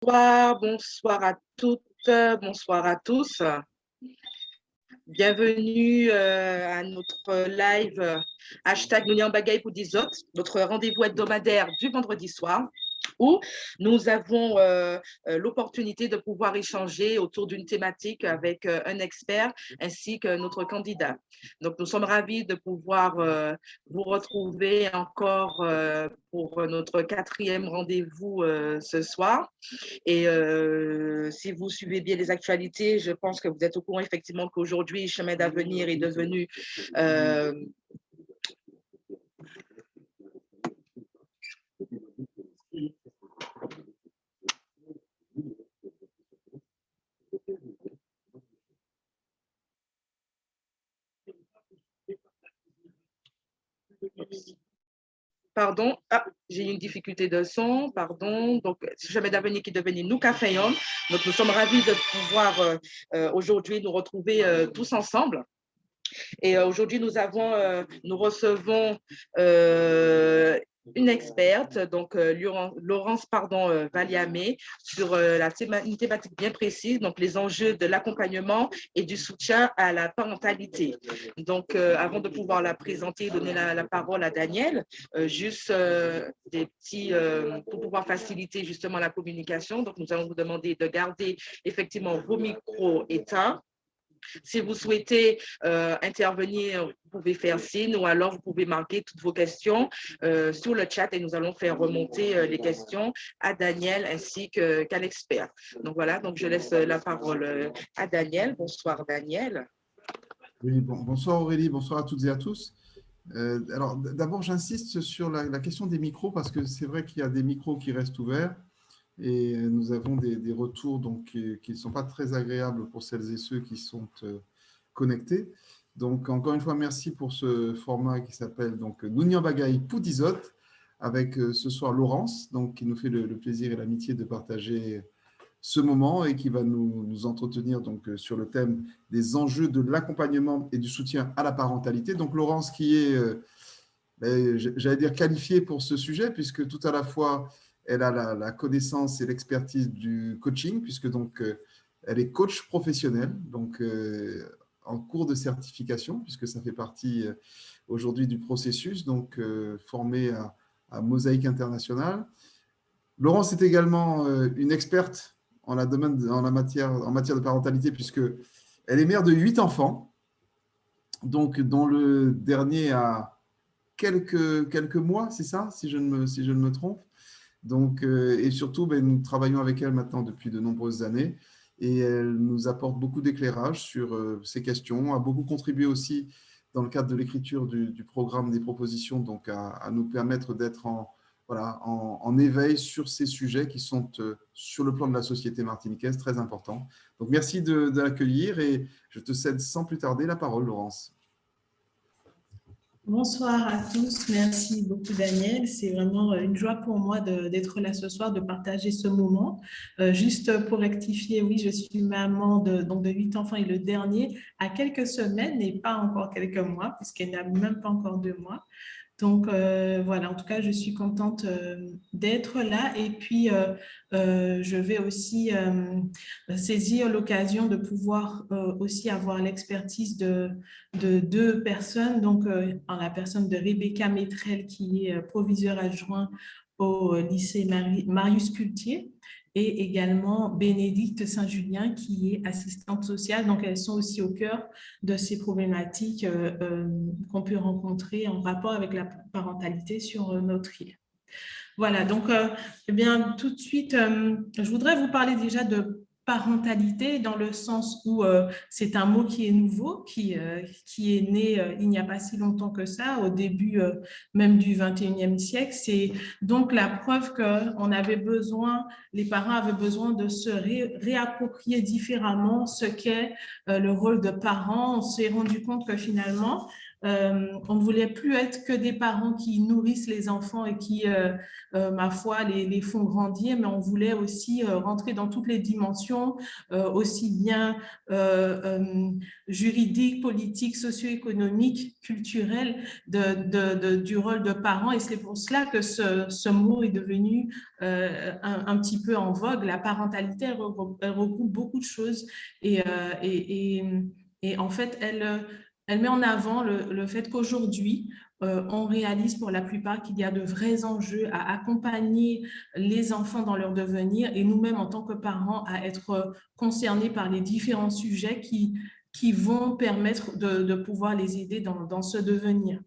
Bonsoir à toutes, bonsoir à tous. Bienvenue à notre live hashtag Nounian Bagay pour 10 autres, notre rendez-vous hebdomadaire du vendredi soir, où nous avons l'opportunité de pouvoir échanger autour d'une thématique avec un expert ainsi que notre candidat. Donc, nous sommes ravis de pouvoir vous retrouver encore pour notre 4e rendez-vous ce soir. Et si vous suivez bien les actualités, je pense que vous êtes au courant effectivement qu'aujourd'hui, Chemin d'avenir est devenu Pardon, j'ai eu une difficulté de son, pardon. Donc, Chemin d'avenir qui est devenu Nous Caféon. Donc, nous sommes ravis de pouvoir aujourd'hui nous retrouver tous ensemble. Et aujourd'hui, nous recevons une experte, donc Laurence Valiamé, sur une thématique bien précise, donc les enjeux de l'accompagnement et du soutien à la parentalité. Donc, avant de pouvoir la présenter, donner la parole à Daniel, juste des petits, pour pouvoir faciliter justement la communication. Donc, nous allons vous demander de garder effectivement vos micros éteints. Si vous souhaitez intervenir, vous pouvez faire signe ou alors vous pouvez marquer toutes vos questions sur le chat et nous allons faire remonter les questions à Daniel ainsi qu'à l'expert. Donc voilà, donc je laisse la parole à Daniel. Bonsoir Daniel. Oui, bonsoir Aurélie, bonsoir à toutes et à tous. Alors d'abord, j'insiste sur la question des micros parce que c'est vrai qu'il y a des micros qui restent ouverts et nous avons des retours donc, qui ne sont pas très agréables pour celles et ceux qui sont connectés. Donc encore une fois, merci pour ce format qui s'appelle donc Nounian Bagay Poudizot avec ce soir Laurence, donc, qui nous fait le plaisir et l'amitié de partager ce moment et qui va nous entretenir donc, sur le thème des enjeux de l'accompagnement et du soutien à la parentalité. Donc Laurence qui est, j'allais dire, qualifiée pour ce sujet puisque tout à la fois, elle a la connaissance et l'expertise du coaching puisque donc, elle est coach professionnelle, donc en cours de certification puisque ça fait partie aujourd'hui du processus, donc formée à Mosaïque International. Laurence est également une experte en matière de parentalité, puisqu'elle est mère de 8 enfants, donc dont le dernier a quelques mois, c'est ça, si je ne me trompe. Donc, et surtout, nous travaillons avec elle maintenant depuis de nombreuses années et elle nous apporte beaucoup d'éclairage sur ces questions, a beaucoup contribué aussi dans le cadre de l'écriture du programme des propositions, donc à nous permettre d'être en éveil sur ces sujets qui sont, sur le plan de la société martiniquaise, très importants. Donc, merci de l'accueillir et je te cède sans plus tarder la parole, Laurence. Bonsoir à tous, merci beaucoup Daniel. C'est vraiment une joie pour moi d'être là ce soir, de partager ce moment. Juste pour rectifier, oui, je suis maman de 8 enfants et le dernier a quelques semaines et pas encore quelques mois, puisqu'elle n'a même pas encore 2 mois. Donc, voilà, en tout cas, je suis contente d'être là. Et puis, je vais aussi saisir l'occasion de pouvoir aussi avoir l'expertise de 2 personnes. Donc, en la personne de Rebecca Métrel, qui est proviseure adjoint au lycée Marius Cultier, et également Bénédicte Saint-Julien, qui est assistante sociale. Donc, elles sont aussi au cœur de ces problématiques qu'on peut rencontrer en rapport avec la parentalité sur notre île. Voilà, donc, eh bien, tout de suite, je voudrais vous parler déjà de parentalité dans le sens où c'est un mot qui est nouveau, qui est né il n'y a pas si longtemps que ça, au début même du 21e siècle. C'est donc la preuve qu'on avait besoin, les parents avaient besoin de se réapproprier différemment ce qu'est le rôle de parent. On s'est rendu compte que finalement, On ne voulait plus être que des parents qui nourrissent les enfants et qui, ma foi, les font grandir, mais on voulait aussi rentrer dans toutes les dimensions, aussi bien juridiques, politiques, socio-économiques, culturelles du rôle de parent. Et c'est pour cela que ce mot est devenu un petit peu en vogue. La parentalité, elle regroupe beaucoup de choses et en fait, elle met en avant le fait qu'aujourd'hui, on réalise pour la plupart qu'il y a de vrais enjeux à accompagner les enfants dans leur devenir et nous-mêmes en tant que parents à être concernés par les différents sujets qui vont permettre de pouvoir les aider dans ce devenir.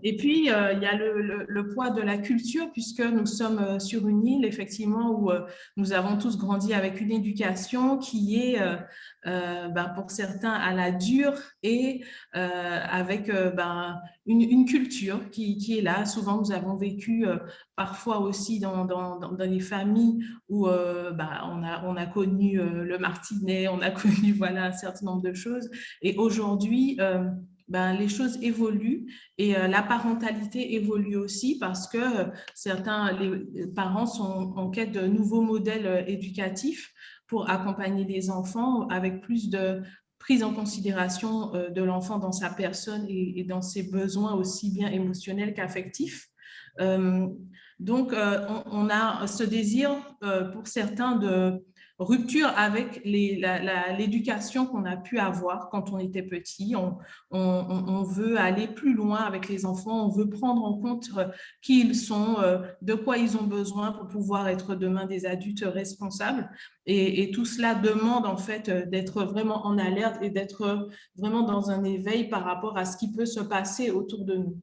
Et puis, il y a le poids de la culture, puisque nous sommes sur une île, effectivement, où nous avons tous grandi avec une éducation qui est, pour certains, à la dure et avec une culture qui est là. Souvent, nous avons vécu parfois aussi dans des familles où on a connu le martinet, on a connu voilà, un certain nombre de choses. Et aujourd'hui, les choses évoluent et la parentalité évolue aussi parce que les parents sont en quête de nouveaux modèles éducatifs pour accompagner les enfants avec plus de prise en considération de l'enfant dans sa personne et dans ses besoins aussi bien émotionnels qu'affectifs. Donc, on a ce désir pour certains de rupture avec l'éducation qu'on a pu avoir quand on était petit. On veut aller plus loin avec les enfants, on veut prendre en compte qui ils sont, de quoi ils ont besoin pour pouvoir être demain des adultes responsables. Et tout cela demande en fait d'être vraiment en alerte et d'être vraiment dans un éveil par rapport à ce qui peut se passer autour de nous.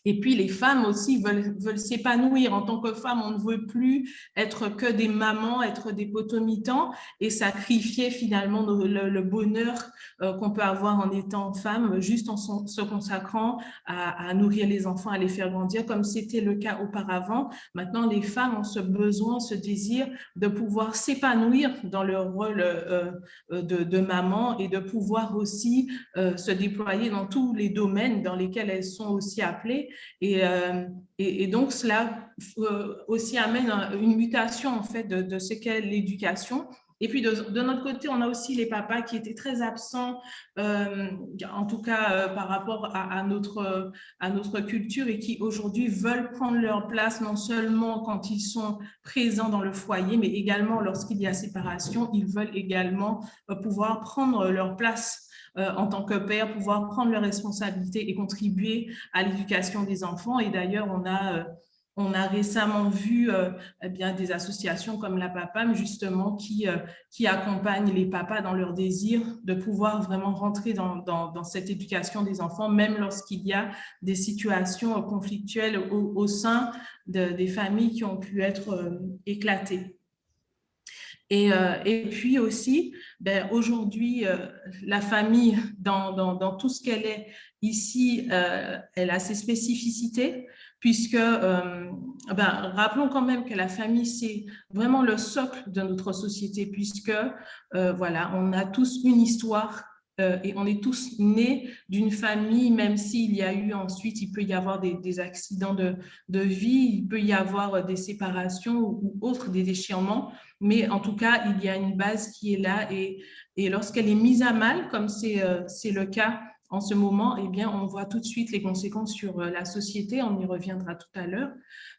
Et puis, les femmes aussi veulent s'épanouir. En tant que femme, on ne veut plus être que des mamans, être des potomitans et sacrifier finalement le bonheur qu'on peut avoir en étant femme, juste en se consacrant à nourrir les enfants, à les faire grandir, comme c'était le cas auparavant. Maintenant, les femmes ont ce besoin, ce désir de pouvoir s'épanouir dans leur rôle de maman et de pouvoir aussi se déployer dans tous les domaines dans lesquels elles sont aussi appelées. Et donc, cela aussi amène une mutation en fait de ce qu'est l'éducation. Et puis, de notre côté, on a aussi les papas qui étaient très absents, en tout cas par rapport à notre culture et qui aujourd'hui veulent prendre leur place non seulement quand ils sont présents dans le foyer, mais également lorsqu'il y a séparation, ils veulent également pouvoir prendre leur place en tant que père, pouvoir prendre leurs responsabilités et contribuer à l'éducation des enfants. Et d'ailleurs, on a récemment vu des associations comme la PAPAM, justement, qui accompagnent les papas dans leur désir de pouvoir vraiment rentrer dans cette éducation des enfants, même lorsqu'il y a des situations conflictuelles au sein des familles qui ont pu être éclatées. Et puis aussi, aujourd'hui, la famille, dans tout ce qu'elle est ici, elle a ses spécificités, puisque, rappelons quand même que la famille, c'est vraiment le socle de notre société, puisque, voilà, on a tous une histoire et on est tous nés d'une famille, même s'il y a eu ensuite, il peut y avoir des accidents de vie, il peut y avoir des séparations ou autres, des déchirements, mais en tout cas, il y a une base qui est là et lorsqu'elle est mise à mal, comme c'est le cas en ce moment, eh bien, on voit tout de suite les conséquences sur la société, on y reviendra tout à l'heure.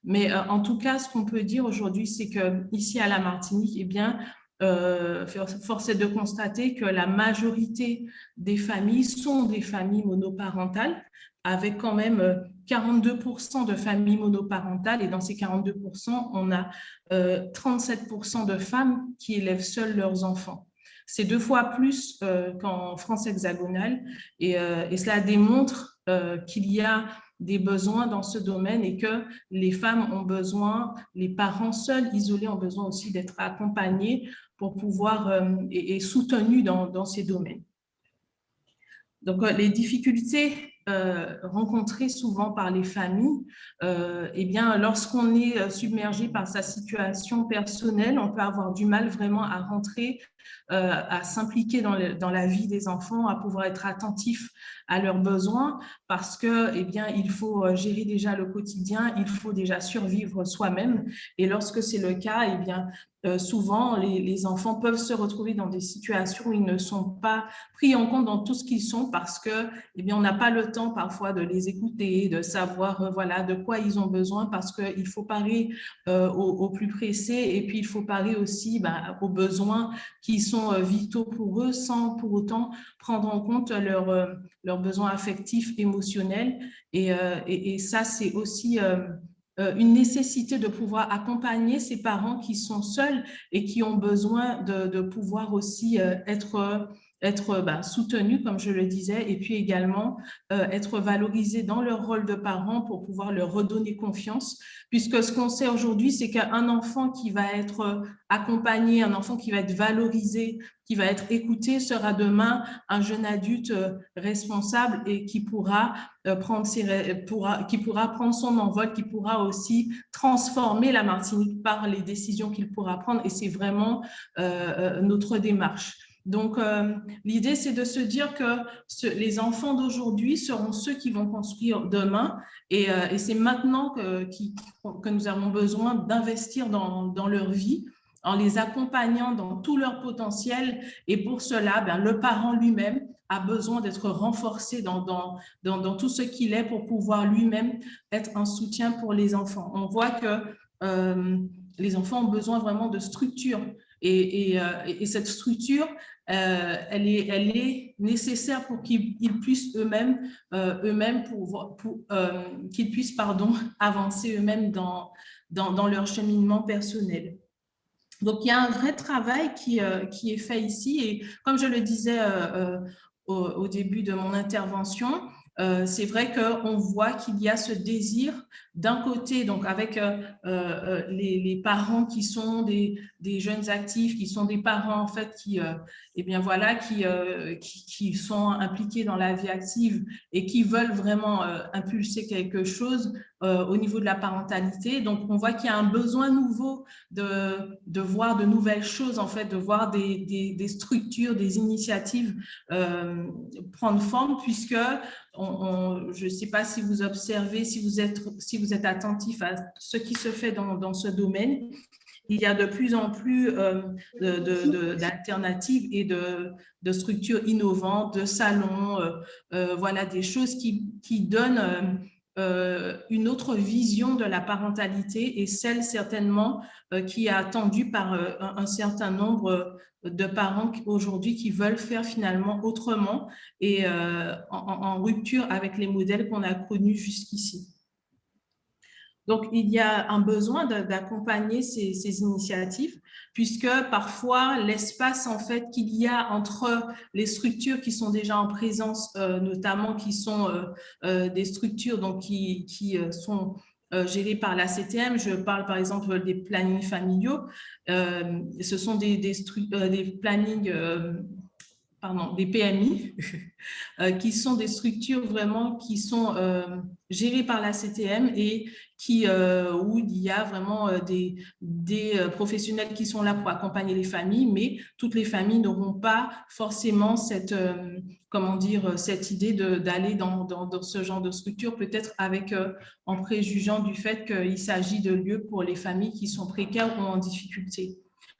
Mais en tout cas, ce qu'on peut dire aujourd'hui, c'est qu'ici à la Martinique, eh bien, force est de constater que la majorité des familles sont des familles monoparentales, avec quand même 42% de familles monoparentales, et dans ces 42%, on a 37% de femmes qui élèvent seules leurs enfants. C'est 2 fois plus qu'en France hexagonale, et cela démontre qu'il y a des besoins dans ce domaine et que les femmes ont besoin, les parents seuls, isolés, ont besoin aussi d'être accompagnés pour pouvoir et soutenus dans ces domaines. Donc, les difficultés rencontré souvent par les familles, eh bien, lorsqu'on est submergé par sa situation personnelle, on peut avoir du mal vraiment à rentrer, à s'impliquer dans la vie des enfants, à pouvoir être attentif à leurs besoins, parce que, eh bien, il faut gérer déjà le quotidien, il faut déjà survivre soi-même. Et lorsque c'est le cas, eh bien, souvent, les enfants peuvent se retrouver dans des situations où ils ne sont pas pris en compte dans tout ce qu'ils sont parce que, eh bien, on n'a pas le temps parfois de les écouter, de savoir voilà, de quoi ils ont besoin parce qu'il faut parer au plus pressé et puis il faut parer aussi aux besoins qui sont vitaux pour eux sans pour autant prendre en compte leurs besoins affectifs, émotionnels. Et ça, c'est aussi une nécessité de pouvoir accompagner ces parents qui sont seuls et qui ont besoin de pouvoir aussi être soutenus, comme je le disais, et puis également être valorisés dans leur rôle de parents pour pouvoir leur redonner confiance, puisque ce qu'on sait aujourd'hui, c'est qu'un enfant qui va être accompagné, un enfant qui va être valorisé, qui va être écouté, sera demain un jeune adulte responsable et qui pourra prendre son envol, qui pourra aussi transformer la Martinique par les décisions qu'il pourra prendre. Et c'est vraiment notre démarche. Donc, l'idée, c'est de se dire que les enfants d'aujourd'hui seront ceux qui vont construire demain. Et c'est maintenant que nous avons besoin d'investir dans leur vie, en les accompagnant dans tout leur potentiel. Et pour cela, le parent lui-même a besoin d'être renforcé dans tout ce qu'il est pour pouvoir lui-même être un soutien pour les enfants. On voit que les enfants ont besoin vraiment de structure. Et cette structure, elle est nécessaire pour qu'ils puissent qu'ils puissent avancer eux-mêmes dans leur cheminement personnel. Donc, il y a un vrai travail qui est fait ici. Et comme je le disais au début de mon intervention, c'est vrai qu'on voit qu'il y a ce désir d'un côté, donc avec les parents qui sont des jeunes actifs, qui sont des parents en fait qui sont impliqués dans la vie active et qui veulent vraiment impulser quelque chose au niveau de la parentalité. Donc, on voit qu'il y a un besoin nouveau de voir de nouvelles choses, en fait, de voir des structures, des initiatives prendre forme, puisque je ne sais pas si vous observez, si vous êtes attentif à ce qui se fait dans ce domaine. Il y a de plus en plus d'alternatives et de structures innovantes, de salons, voilà, des choses qui donnent une autre vision de la parentalité et celle certainement qui est attendue par un certain nombre de parents aujourd'hui qui veulent faire finalement autrement et en rupture avec les modèles qu'on a connus jusqu'ici. Donc, il y a un besoin d'accompagner ces initiatives, puisque parfois, l'espace en fait qu'il y a entre les structures qui sont déjà en présence, notamment qui sont des structures donc, qui sont gérées par la CTM, je parle par exemple des plannings familiaux, ce sont des plannings... des PMI, qui sont des structures vraiment qui sont gérées par la CTM et où il y a vraiment des professionnels qui sont là pour accompagner les familles, mais toutes les familles n'auront pas forcément cette idée d'aller dans ce genre de structure, peut-être en préjugeant du fait qu'il s'agit de lieux pour les familles qui sont précaires ou en difficulté.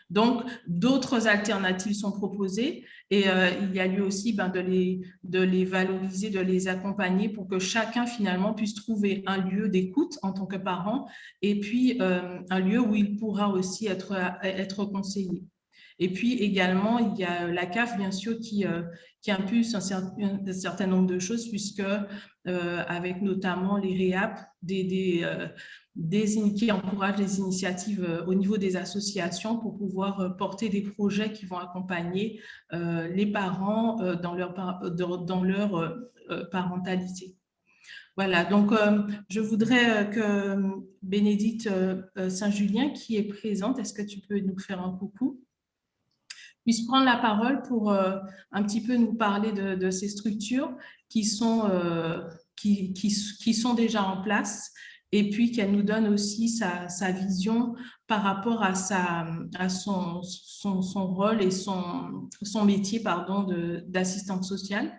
Donc, d'autres alternatives sont proposées et il y a lieu aussi de les valoriser, de les accompagner pour que chacun finalement puisse trouver un lieu d'écoute en tant que parent et puis un lieu où il pourra aussi être conseillé. Et puis également, il y a la CAF, bien sûr, qui impulse un certain nombre de choses puisque avec notamment les REAP, qui encouragent les initiatives au niveau des associations pour pouvoir porter des projets qui vont accompagner les parents dans leur parentalité. Voilà, donc je voudrais que Bénédicte Saint-Julien, qui est présente, est-ce que tu peux nous faire un coucou? puisse prendre la parole pour un petit peu nous parler de ces structures qui sont déjà en place, et puis qu'elle nous donne aussi sa vision par rapport à son rôle et son métier, pardon, d'assistante sociale.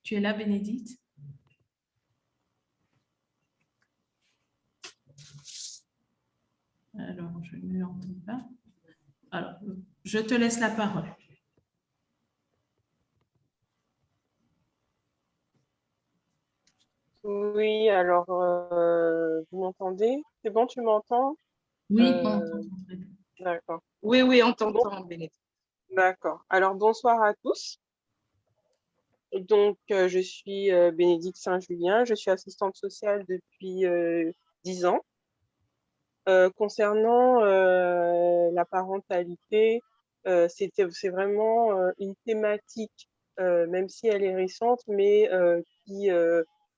Tu es là, Bénédicte? Alors, je ne l'entends pas. Alors, je te laisse la parole. Oui, alors, vous m'entendez? C'est bon, tu m'entends? Oui, on t'entend très bien. D'accord. Oui, oui, on Bon, t'entend, Bénédicte. d'accord. Alors, bonsoir à tous. Donc, je suis Bénédicte Saint-Julien, je suis assistante sociale depuis 10 ans. Concernant la parentalité, c'est vraiment une thématique, même si elle est récente, mais qui,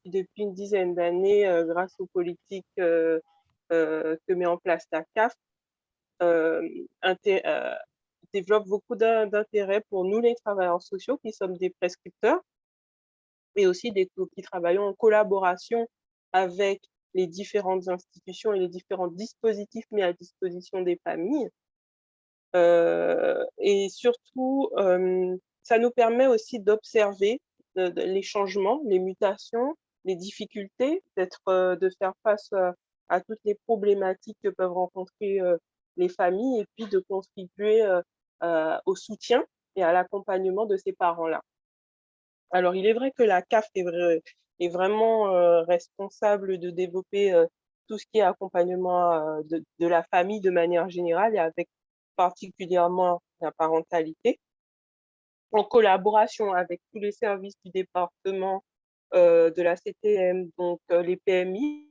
depuis une dizaine d'années, grâce aux politiques que met en place la CAF, euh, développe beaucoup d'intérêt pour nous, les travailleurs sociaux, qui sommes des prescripteurs, et aussi qui travaillons en collaboration avec les différentes institutions et les différents dispositifs mis à disposition des familles. Et surtout, ça nous permet aussi d'observer les changements, les mutations, les difficultés, de faire face à toutes les problématiques que peuvent rencontrer les familles, et puis de contribuer au soutien et à l'accompagnement de ces parents-là. Alors, il est vrai que la CAF est vraiment responsable de développer tout ce qui est accompagnement de la famille de manière générale, et avec particulièrement la parentalité, en collaboration avec tous les services du département, de la CTM, donc les PMI,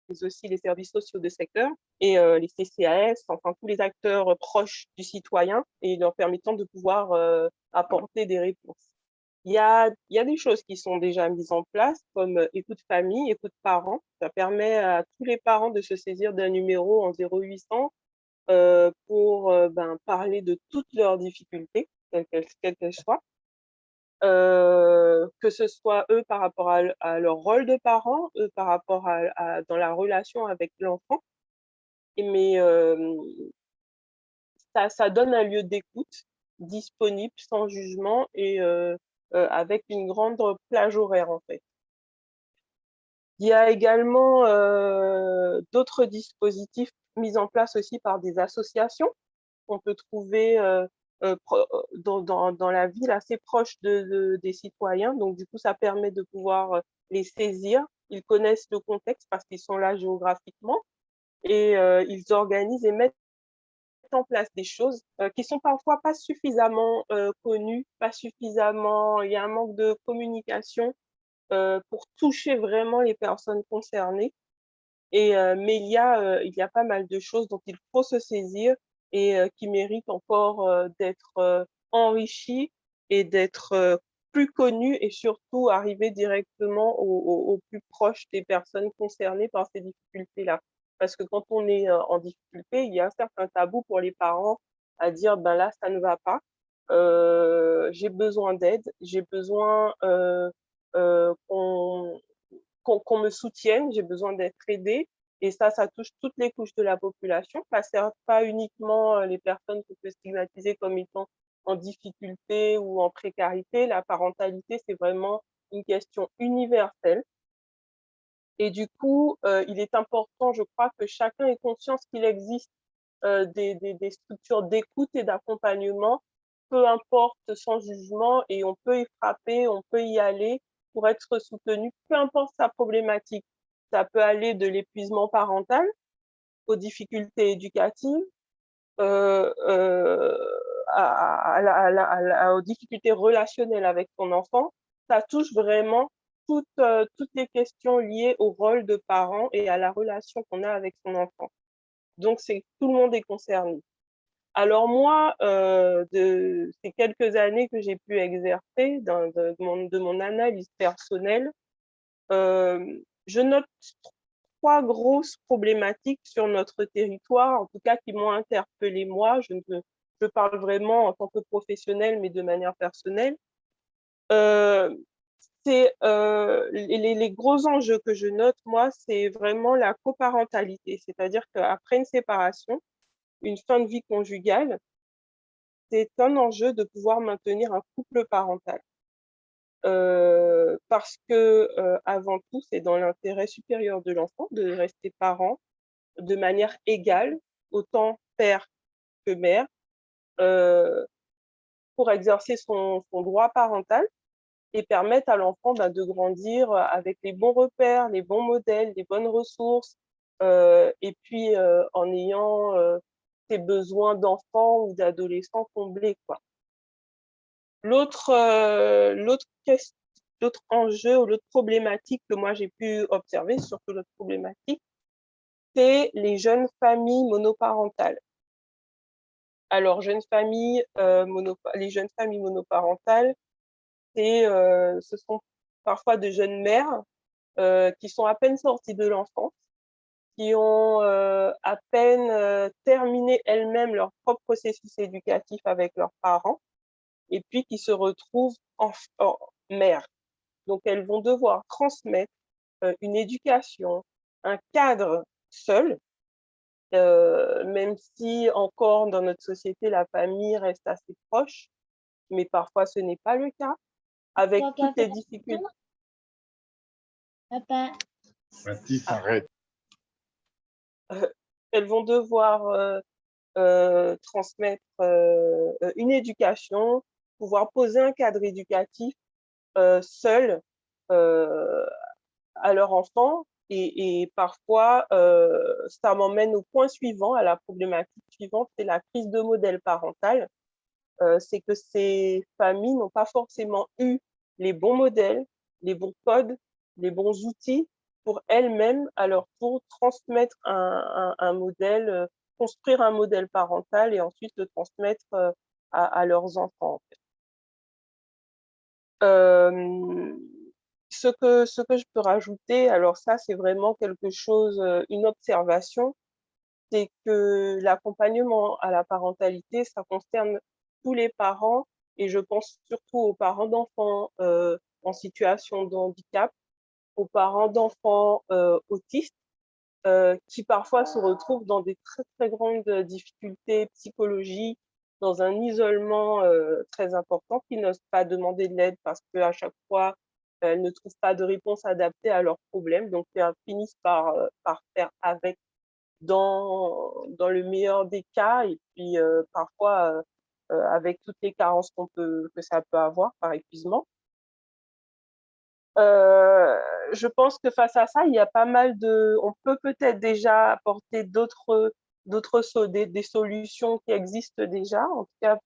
mais aussi les services sociaux de secteur et les CCAS, enfin tous les acteurs proches du citoyen, et leur permettant de pouvoir apporter des réponses. Il y a des choses qui sont déjà mises en place, comme écoute famille, écoute parents. Ça permet à tous les parents de se saisir d'un numéro en 0800 pour parler de toutes leurs difficultés, quelles qu'elles soient. Que ce soit eux par rapport à leur rôle de parents, eux par rapport dans la relation avec l'enfant. Mais ça donne un lieu d'écoute disponible, sans jugement, et avec une grande plage horaire, en fait. Il y a également d'autres dispositifs mis en place aussi par des associations qu'on peut trouver dans la ville, assez proche des citoyens. Donc, du coup, ça permet de pouvoir les saisir. Ils connaissent le contexte parce qu'ils sont là géographiquement, et ils organisent et mettent en place des choses qui sont parfois pas suffisamment connues, pas suffisamment, il y a un manque de communication pour toucher vraiment les personnes concernées. Mais il y a pas mal de choses dont il faut se saisir, et qui méritent encore d'être enrichies et d'être plus connues, et surtout arriver directement au plus proche des personnes concernées par ces difficultés-là. Parce que quand on est en difficulté, il y a un certain tabou pour les parents à dire, ben là, ça ne va pas, j'ai besoin d'aide, j'ai besoin qu'on me soutienne, j'ai besoin d'être aidée. Et ça touche toutes les couches de la population, pas uniquement les personnes qu'on peut stigmatiser comme étant en difficulté ou en précarité. La parentalité, c'est vraiment une question universelle. Et du coup, il est important, je crois, que chacun ait conscience qu'il existe des structures d'écoute et d'accompagnement, peu importe, sans jugement, et on peut y frapper, on peut y aller pour être soutenu, peu importe sa problématique. Ça peut aller de l'épuisement parental aux difficultés éducatives, aux difficultés relationnelles avec son enfant. Ça touche vraiment toutes les questions liées au rôle de parent et à la relation qu'on a avec son enfant. Donc, tout le monde est concerné. Alors moi, de ces quelques années que j'ai pu exercer, de mon analyse personnelle, je note 3 grosses problématiques sur notre territoire, en tout cas qui m'ont interpellée moi. Je parle vraiment en tant que professionnelle, mais de manière personnelle. Les gros enjeux que je note, moi, c'est vraiment la coparentalité. C'est-à-dire qu'après une séparation, une fin de vie conjugale, c'est un enjeu de pouvoir maintenir un couple parental. Parce que, avant tout, c'est dans l'intérêt supérieur de l'enfant de rester parent de manière égale, autant père que mère, pour exercer son droit parental et permettre à l'enfant de grandir avec les bons repères, les bons modèles, les bonnes ressources, et puis en ayant ses besoins d'enfant ou d'adolescent comblés, quoi. L'autre enjeu ou l'autre problématique que moi j'ai pu observer, surtout l'autre problématique, c'est les jeunes familles monoparentales. Alors, les jeunes familles monoparentales, ce sont parfois de jeunes mères qui sont à peine sorties de l'enfance, qui ont à peine terminé elles-mêmes leur propre processus éducatif avec leurs parents, et puis qui se retrouvent en mères. Donc, elles vont devoir transmettre une éducation, un cadre seul, même si encore dans notre société, la famille reste assez proche, mais parfois ce n'est pas le cas, avec toutes les difficultés. Papa. Mathis, arrête. Elles vont devoir transmettre une éducation, pouvoir poser un cadre éducatif seul à leur enfant. Et parfois, ça m'emmène au point suivant, à la problématique suivante, c'est la crise de modèle parental. C'est que ces familles n'ont pas forcément eu les bons modèles, les bons codes, les bons outils pour elles-mêmes, à leur tour, transmettre un modèle, construire un modèle parental et ensuite le transmettre à leurs enfants, en fait. Ce que je peux rajouter, alors ça, c'est vraiment quelque chose, une observation, c'est que l'accompagnement à la parentalité, ça concerne tous les parents et je pense surtout aux parents d'enfants en situation de handicap, aux parents d'enfants autistes qui parfois se retrouvent dans des très, très grandes difficultés psychologiques, dans un isolement très important, qui n'osent pas demander de l'aide parce qu'à chaque fois, elles ne trouvent pas de réponse adaptée à leurs problèmes. Donc, elles finissent par faire avec dans le meilleur des cas et puis parfois avec toutes les carences que ça peut avoir par épuisement. Je pense que face à ça, il y a pas mal on peut peut-être déjà apporter des solutions qui existent déjà, en tout cas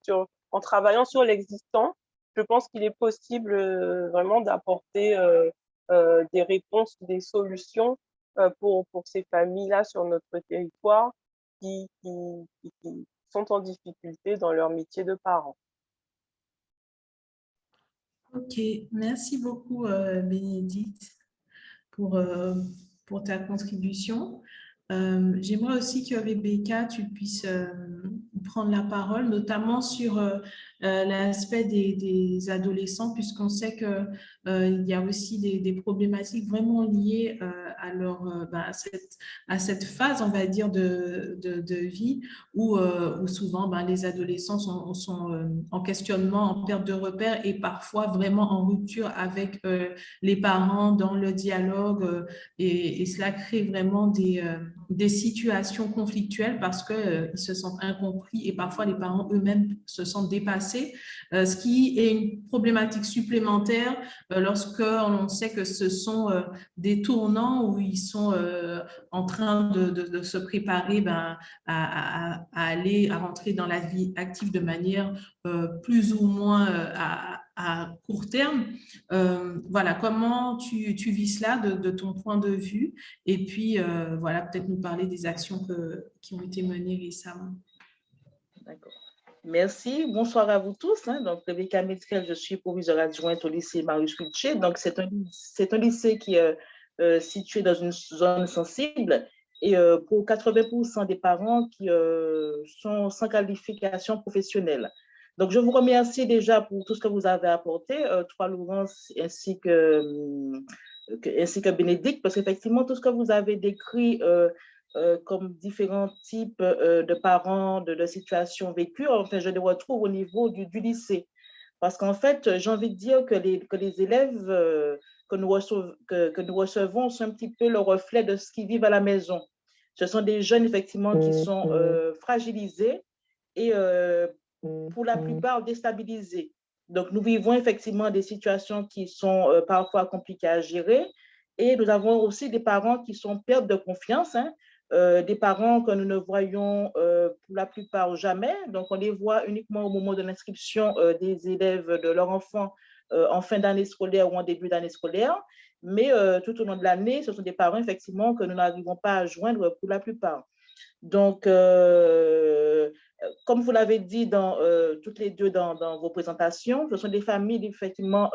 en travaillant sur l'existant. Je pense qu'il est possible vraiment d'apporter des réponses, des solutions pour ces familles-là sur notre territoire qui sont en difficulté dans leur métier de parents. Ok, merci beaucoup Bénédicte pour ta contribution. J'aimerais aussi que Rebecca, tu puisses prendre la parole, notamment sur l'aspect des adolescents, puisqu'on sait qu'il y a aussi des problématiques vraiment liées à cette phase, on va dire, de vie où souvent les adolescents sont en questionnement, en perte de repères et parfois vraiment en rupture avec les parents dans le dialogue et cela crée vraiment des situations conflictuelles parce qu'ils se sentent incompris et parfois les parents eux-mêmes se sentent dépassés, ce qui est une problématique supplémentaire lorsque l'on sait que ce sont des tournants où ils sont en train de se préparer à rentrer dans la vie active de manière plus ou moins à court terme. Voilà, comment tu vis cela de ton point de vue et puis voilà, peut-être nous parler des actions qui ont été menées récemment. D'accord. Merci. Bonsoir à vous tous. Donc, Rebecca Metzkel, je suis proviseure adjointe au lycée Marius Pulcher. Donc, c'est un lycée qui situés dans une zone sensible et pour 80% des parents qui sont sans qualification professionnelle. Donc, je vous remercie déjà pour tout ce que vous avez apporté, toi, Laurence, ainsi que Bénédicte, parce qu'effectivement, tout ce que vous avez décrit comme différents types de parents, de situations vécues, enfin, je les retrouve au niveau du lycée. Parce qu'en fait, j'ai envie de dire que les élèves que nous recevons sont un petit peu le reflet de ce qu'ils vivent à la maison. Ce sont des jeunes, effectivement, qui sont fragilisés et pour la plupart déstabilisés. Donc, nous vivons effectivement des situations qui sont parfois compliquées à gérer et nous avons aussi des parents qui sont perte de confiance, hein, des parents que nous ne voyons pour la plupart jamais. Donc, on les voit uniquement au moment de l'inscription des élèves, de leurs enfants en fin d'année scolaire ou en début d'année scolaire. Mais tout au long de l'année, ce sont des parents, effectivement, que nous n'arrivons pas à joindre pour la plupart. Donc, comme vous l'avez dit toutes les deux dans vos présentations, ce sont des familles effectivement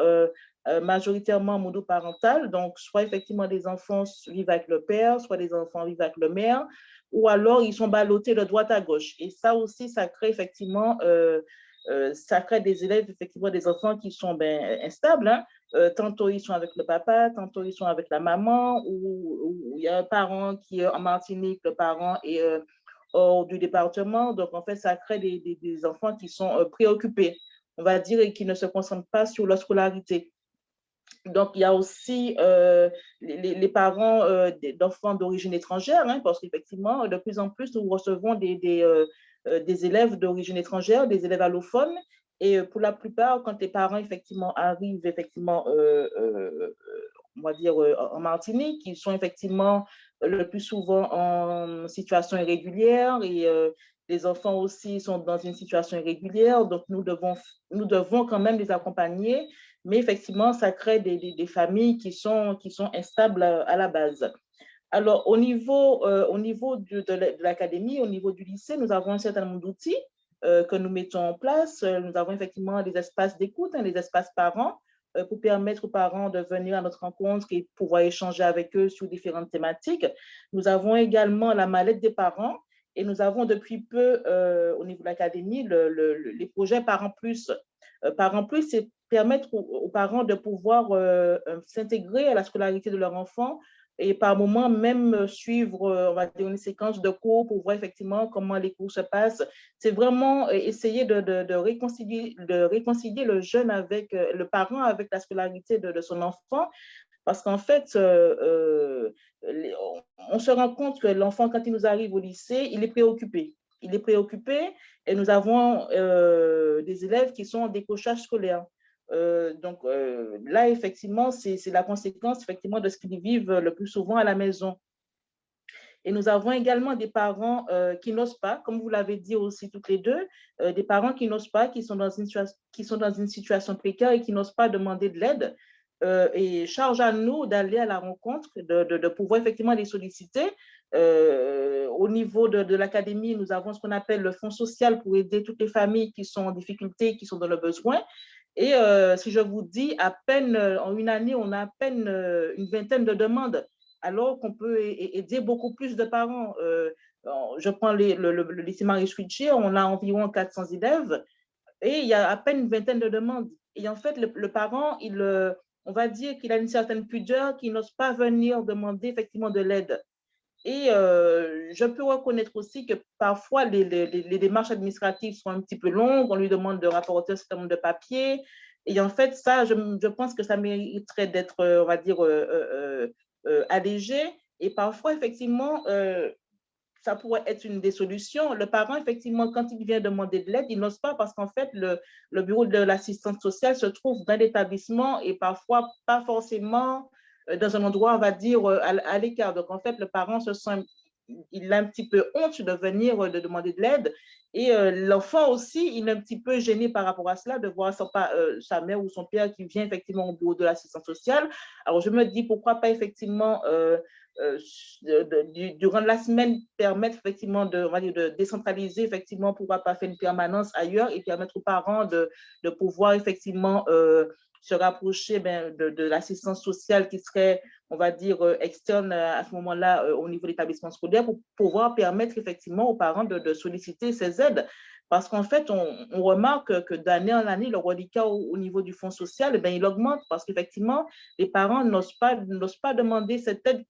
majoritairement monoparentales. Donc, soit effectivement des enfants vivent avec le père, soit des enfants vivent avec le mère, ou alors ils sont ballottés de droite à gauche. Et ça aussi, ça crée effectivement ça crée des élèves, effectivement, des enfants qui sont instables. Hein. Tantôt ils sont avec le papa, tantôt ils sont avec la maman, ou il y a un parent qui est en Martinique, le parent est hors du département. Donc, en fait, ça crée des enfants qui sont préoccupés, on va dire, et qui ne se concentrent pas sur leur scolarité. Donc, il y a aussi les parents d'enfants d'origine étrangère, hein, parce qu'effectivement, de plus en plus, nous recevons des élèves d'origine étrangère, des élèves allophones. Et pour la plupart, quand les parents, effectivement, arrivent, effectivement, on va dire, en Martinique, ils sont effectivement le plus souvent en situation irrégulière et les enfants aussi sont dans une situation irrégulière. Donc, nous devons quand même les accompagner. Mais effectivement, ça crée des familles qui sont instables à la base. Alors, au niveau de l'académie, au niveau du lycée, nous avons un certain nombre d'outils que nous mettons en place. Nous avons effectivement des espaces d'écoute, hein, des espaces parents, pour permettre aux parents de venir à notre rencontre et pouvoir échanger avec eux sur différentes thématiques. Nous avons également la mallette des parents et nous avons depuis peu, au niveau de l'académie, les projets Parents Plus. Parents Plus, c'est permettre aux parents de pouvoir s'intégrer à la scolarité de leur enfant et par moment même suivre, on va dire, une séquence de cours pour voir effectivement comment les cours se passent. C'est vraiment essayer de réconcilier le jeune avec, le parent avec la scolarité de son enfant, parce qu'en fait, on se rend compte que l'enfant, quand il nous arrive au lycée, il est préoccupé. Il est préoccupé et nous avons des élèves qui sont en décrochage scolaire. Donc là, effectivement, c'est la conséquence effectivement de ce qu'ils vivent le plus souvent à la maison. Et nous avons également des parents qui n'osent pas, comme vous l'avez dit aussi toutes les deux, des parents qui n'osent pas, qui sont dans une situation précaire et qui n'osent pas demander de l'aide. Et charge à nous d'aller à la rencontre, de pouvoir effectivement les solliciter. Au niveau de l'académie, nous avons ce qu'on appelle le fonds social pour aider toutes les familles qui sont en difficulté, qui sont dans le besoin. Et si je vous dis, à peine en une année, on a à peine une vingtaine de demandes, alors qu'on peut aider beaucoup plus de parents. Je prends le lycée Marie-Switcher, on a environ 400 élèves et il y a à peine une vingtaine de demandes. Et en fait, le parent, on va dire qu'il a une certaine pudeur, qu'il n'ose pas venir demander effectivement de l'aide. Et je peux reconnaître aussi que parfois, les démarches administratives sont un petit peu longues. On lui demande de rapporter un certain nombre de papiers. Et en fait, ça, je pense que ça mériterait d'être, on va dire, allégé. Et parfois, effectivement, ça pourrait être une des solutions. Le parent, effectivement, quand il vient demander de l'aide, il n'ose pas parce qu'en fait, le bureau de l'assistante sociale se trouve dans l'établissement et parfois pas forcément dans un endroit, on va dire, à l'écart. Donc, en fait, le parent il a un petit peu honte de venir de demander de l'aide. Et l'enfant aussi, il est un petit peu gêné par rapport à cela, de voir sa mère ou son père qui vient effectivement au bureau de l'assistance sociale. Alors, je me dis, pourquoi pas effectivement, durant la semaine, permettre effectivement de décentraliser, effectivement, pourquoi pas faire une permanence ailleurs et permettre aux parents de pouvoir effectivement se rapprocher de l'assistance sociale qui serait, on va dire, externe à ce moment-là au niveau de l'établissement scolaire pour pouvoir permettre effectivement aux parents de solliciter ces aides. Parce qu'en fait, on remarque que d'année en année, le reliquat au niveau du fonds social, il augmente parce qu'effectivement, les parents n'osent pas demander cette aide.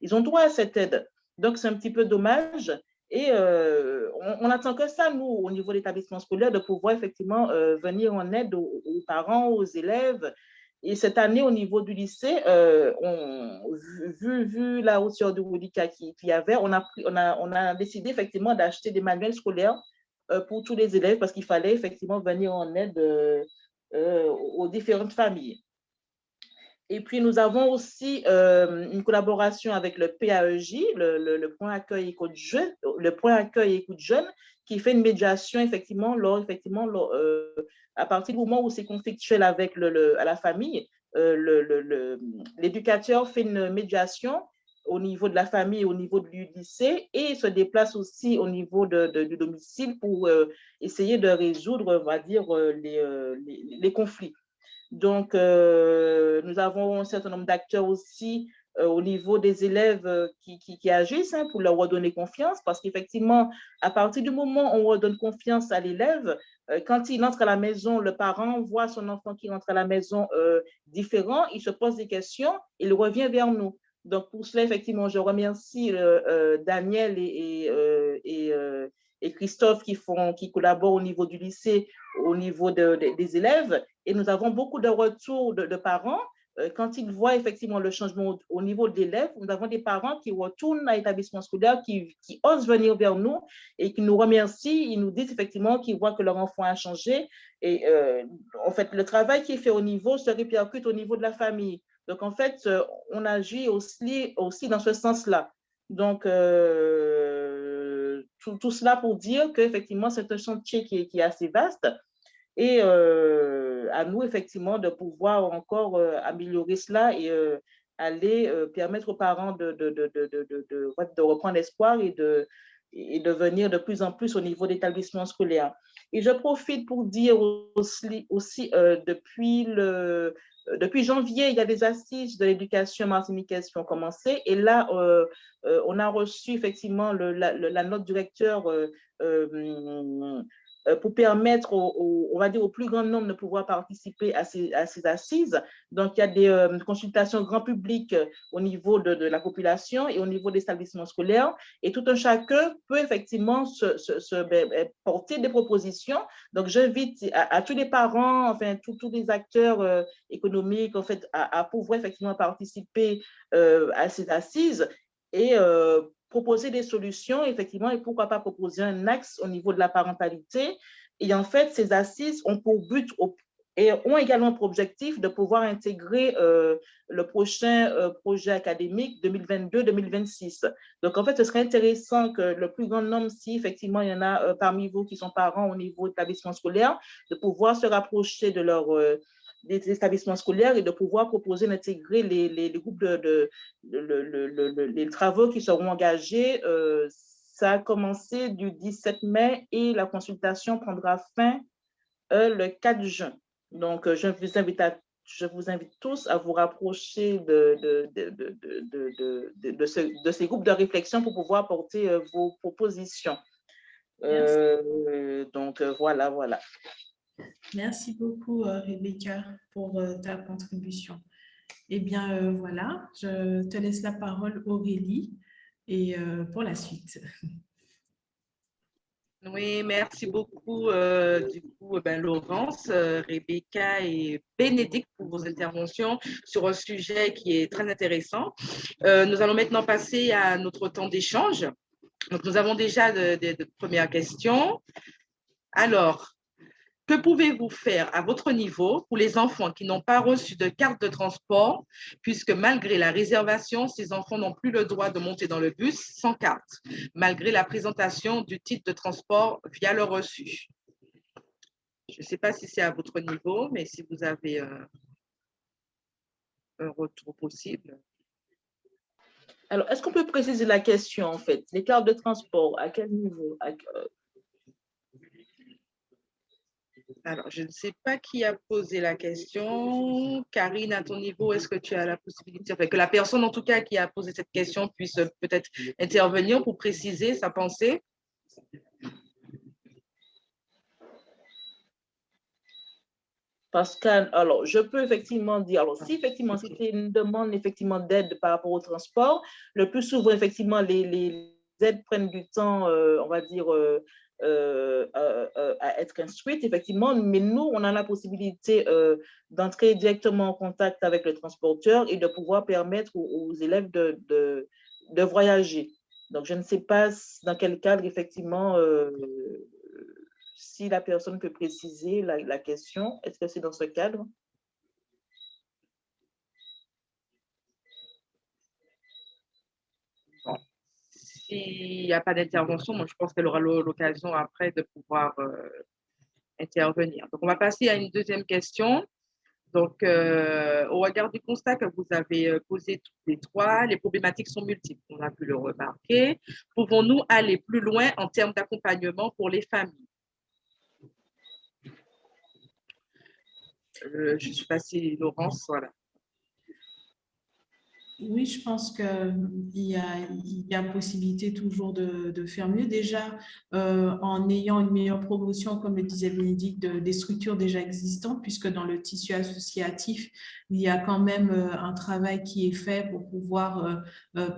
Ils ont droit à cette aide. Donc, c'est un petit peu dommage. Et on n'attend que ça, nous, au niveau de l'établissement scolaire, de pouvoir effectivement venir en aide aux parents, aux élèves. Et cette année, au niveau du lycée, vu la hauteur du reliquat qu'il y avait, on a décidé effectivement d'acheter des manuels scolaires pour tous les élèves parce qu'il fallait effectivement venir en aide aux différentes familles. Et puis, nous avons aussi une collaboration avec le PAEJ, le Point Accueil Écoute Jeune, qui fait une médiation effectivement, à partir du moment où c'est conflictuel avec à la famille, l'éducateur fait une médiation au niveau de la famille, au niveau du lycée, et se déplace aussi au niveau du domicile pour essayer de résoudre, on va dire, les conflits. Donc, nous avons un certain nombre d'acteurs aussi au niveau des élèves qui agissent pour leur redonner confiance, parce qu'effectivement, à partir du moment où on redonne confiance à l'élève, quand il entre à la maison, le parent voit son enfant qui entre à la maison différent, il se pose des questions, il revient vers nous. Donc, pour cela, effectivement, je remercie Daniel et Christophe qui collaborent au niveau du lycée, au niveau des élèves. Et nous avons beaucoup de retours de parents. Quand ils voient effectivement le changement au niveau de l'élève, nous avons des parents qui retournent à l'établissement scolaire, qui osent venir vers nous et qui nous remercient. Ils nous disent effectivement qu'ils voient que leur enfant a changé. Et en fait, le travail qui est fait au niveau se répercute au niveau de la famille. Donc, en fait, on agit aussi dans ce sens-là. Donc, tout cela pour dire qu'effectivement, c'est un chantier qui est assez vaste. Et à nous, effectivement, de pouvoir encore améliorer cela et aller permettre aux parents de reprendre espoir et de venir de plus en plus au niveau d'établissement scolaire. Et je profite pour dire aussi depuis janvier, il y a des assises de l'éducation martiniquaise qui ont commencé. Et là, on a reçu effectivement la note directeur pour permettre on va dire, au plus grand nombre de pouvoir participer à ces assises. Donc, il y a des consultations grand public au niveau de la population et au niveau des établissements scolaires. Et tout un chacun peut effectivement porter des propositions. Donc, j'invite à tous les parents, enfin, tous les acteurs économiques, en fait, à pouvoir effectivement participer à ces assises et proposer des solutions, effectivement, et pourquoi pas proposer un axe au niveau de la parentalité. Et en fait, ces assises ont pour but et ont également pour objectif de pouvoir intégrer le prochain projet académique 2022-2026. Donc, en fait, ce serait intéressant que le plus grand nombre, si effectivement il y en a parmi vous qui sont parents au niveau d'établissement scolaire, de pouvoir se rapprocher de des établissements scolaires et de pouvoir proposer d'intégrer les groupes les travaux qui seront engagés. Ça a commencé du 17 mai et la consultation prendra fin le 4 juin. Donc, je vous invite tous à vous rapprocher de ces groupes de réflexion pour pouvoir porter vos propositions. Donc, voilà. Merci beaucoup, Rebecca, pour ta contribution. Eh bien, voilà, je te laisse la parole, Aurélie, et pour la suite. Oui, merci beaucoup, Laurence, Rebecca et Bénédicte pour vos interventions sur un sujet qui est très intéressant. Nous allons maintenant passer à notre temps d'échange. Donc, nous avons déjà de premières questions. Alors, que pouvez-vous faire à votre niveau pour les enfants qui n'ont pas reçu de carte de transport, puisque malgré la réservation, ces enfants n'ont plus le droit de monter dans le bus sans carte, malgré la présentation du titre de transport via le reçu? Je ne sais pas si c'est à votre niveau, mais si vous avez un retour possible. Alors, est-ce qu'on peut préciser la question, en fait? Les cartes de transport, à quel niveau? Alors, je ne sais pas qui a posé la question. Karine, à ton niveau, est-ce que tu as la possibilité, enfin, que la personne en tout cas qui a posé cette question puisse peut-être intervenir pour préciser sa pensée? Pascal, alors, je peux effectivement dire, alors, si effectivement c'était une demande effectivement d'aide par rapport au transport, le plus souvent, effectivement, les aides prennent du temps, on va dire, à être instruites, effectivement, mais nous, on a la possibilité d'entrer directement en contact avec le transporteur et de pouvoir permettre aux élèves de voyager. Donc, je ne sais pas dans quel cadre, effectivement, si la personne peut préciser la question, est-ce que c'est dans ce cadre? S'il n'y a pas d'intervention, moi, je pense qu'elle aura l'occasion après de pouvoir intervenir. Donc, on va passer à une deuxième question. Donc, au regard du constat que vous avez posé tous les trois, les problématiques sont multiples, on a pu le remarquer. Pouvons-nous aller plus loin en termes d'accompagnement pour les familles? Je suis passée, Laurence, voilà. Oui, je pense il y a possibilité toujours de faire mieux. Déjà, en ayant une meilleure promotion, comme le disait Bénédicte, des structures déjà existantes, puisque dans le tissu associatif, il y a quand même un travail qui est fait pour pouvoir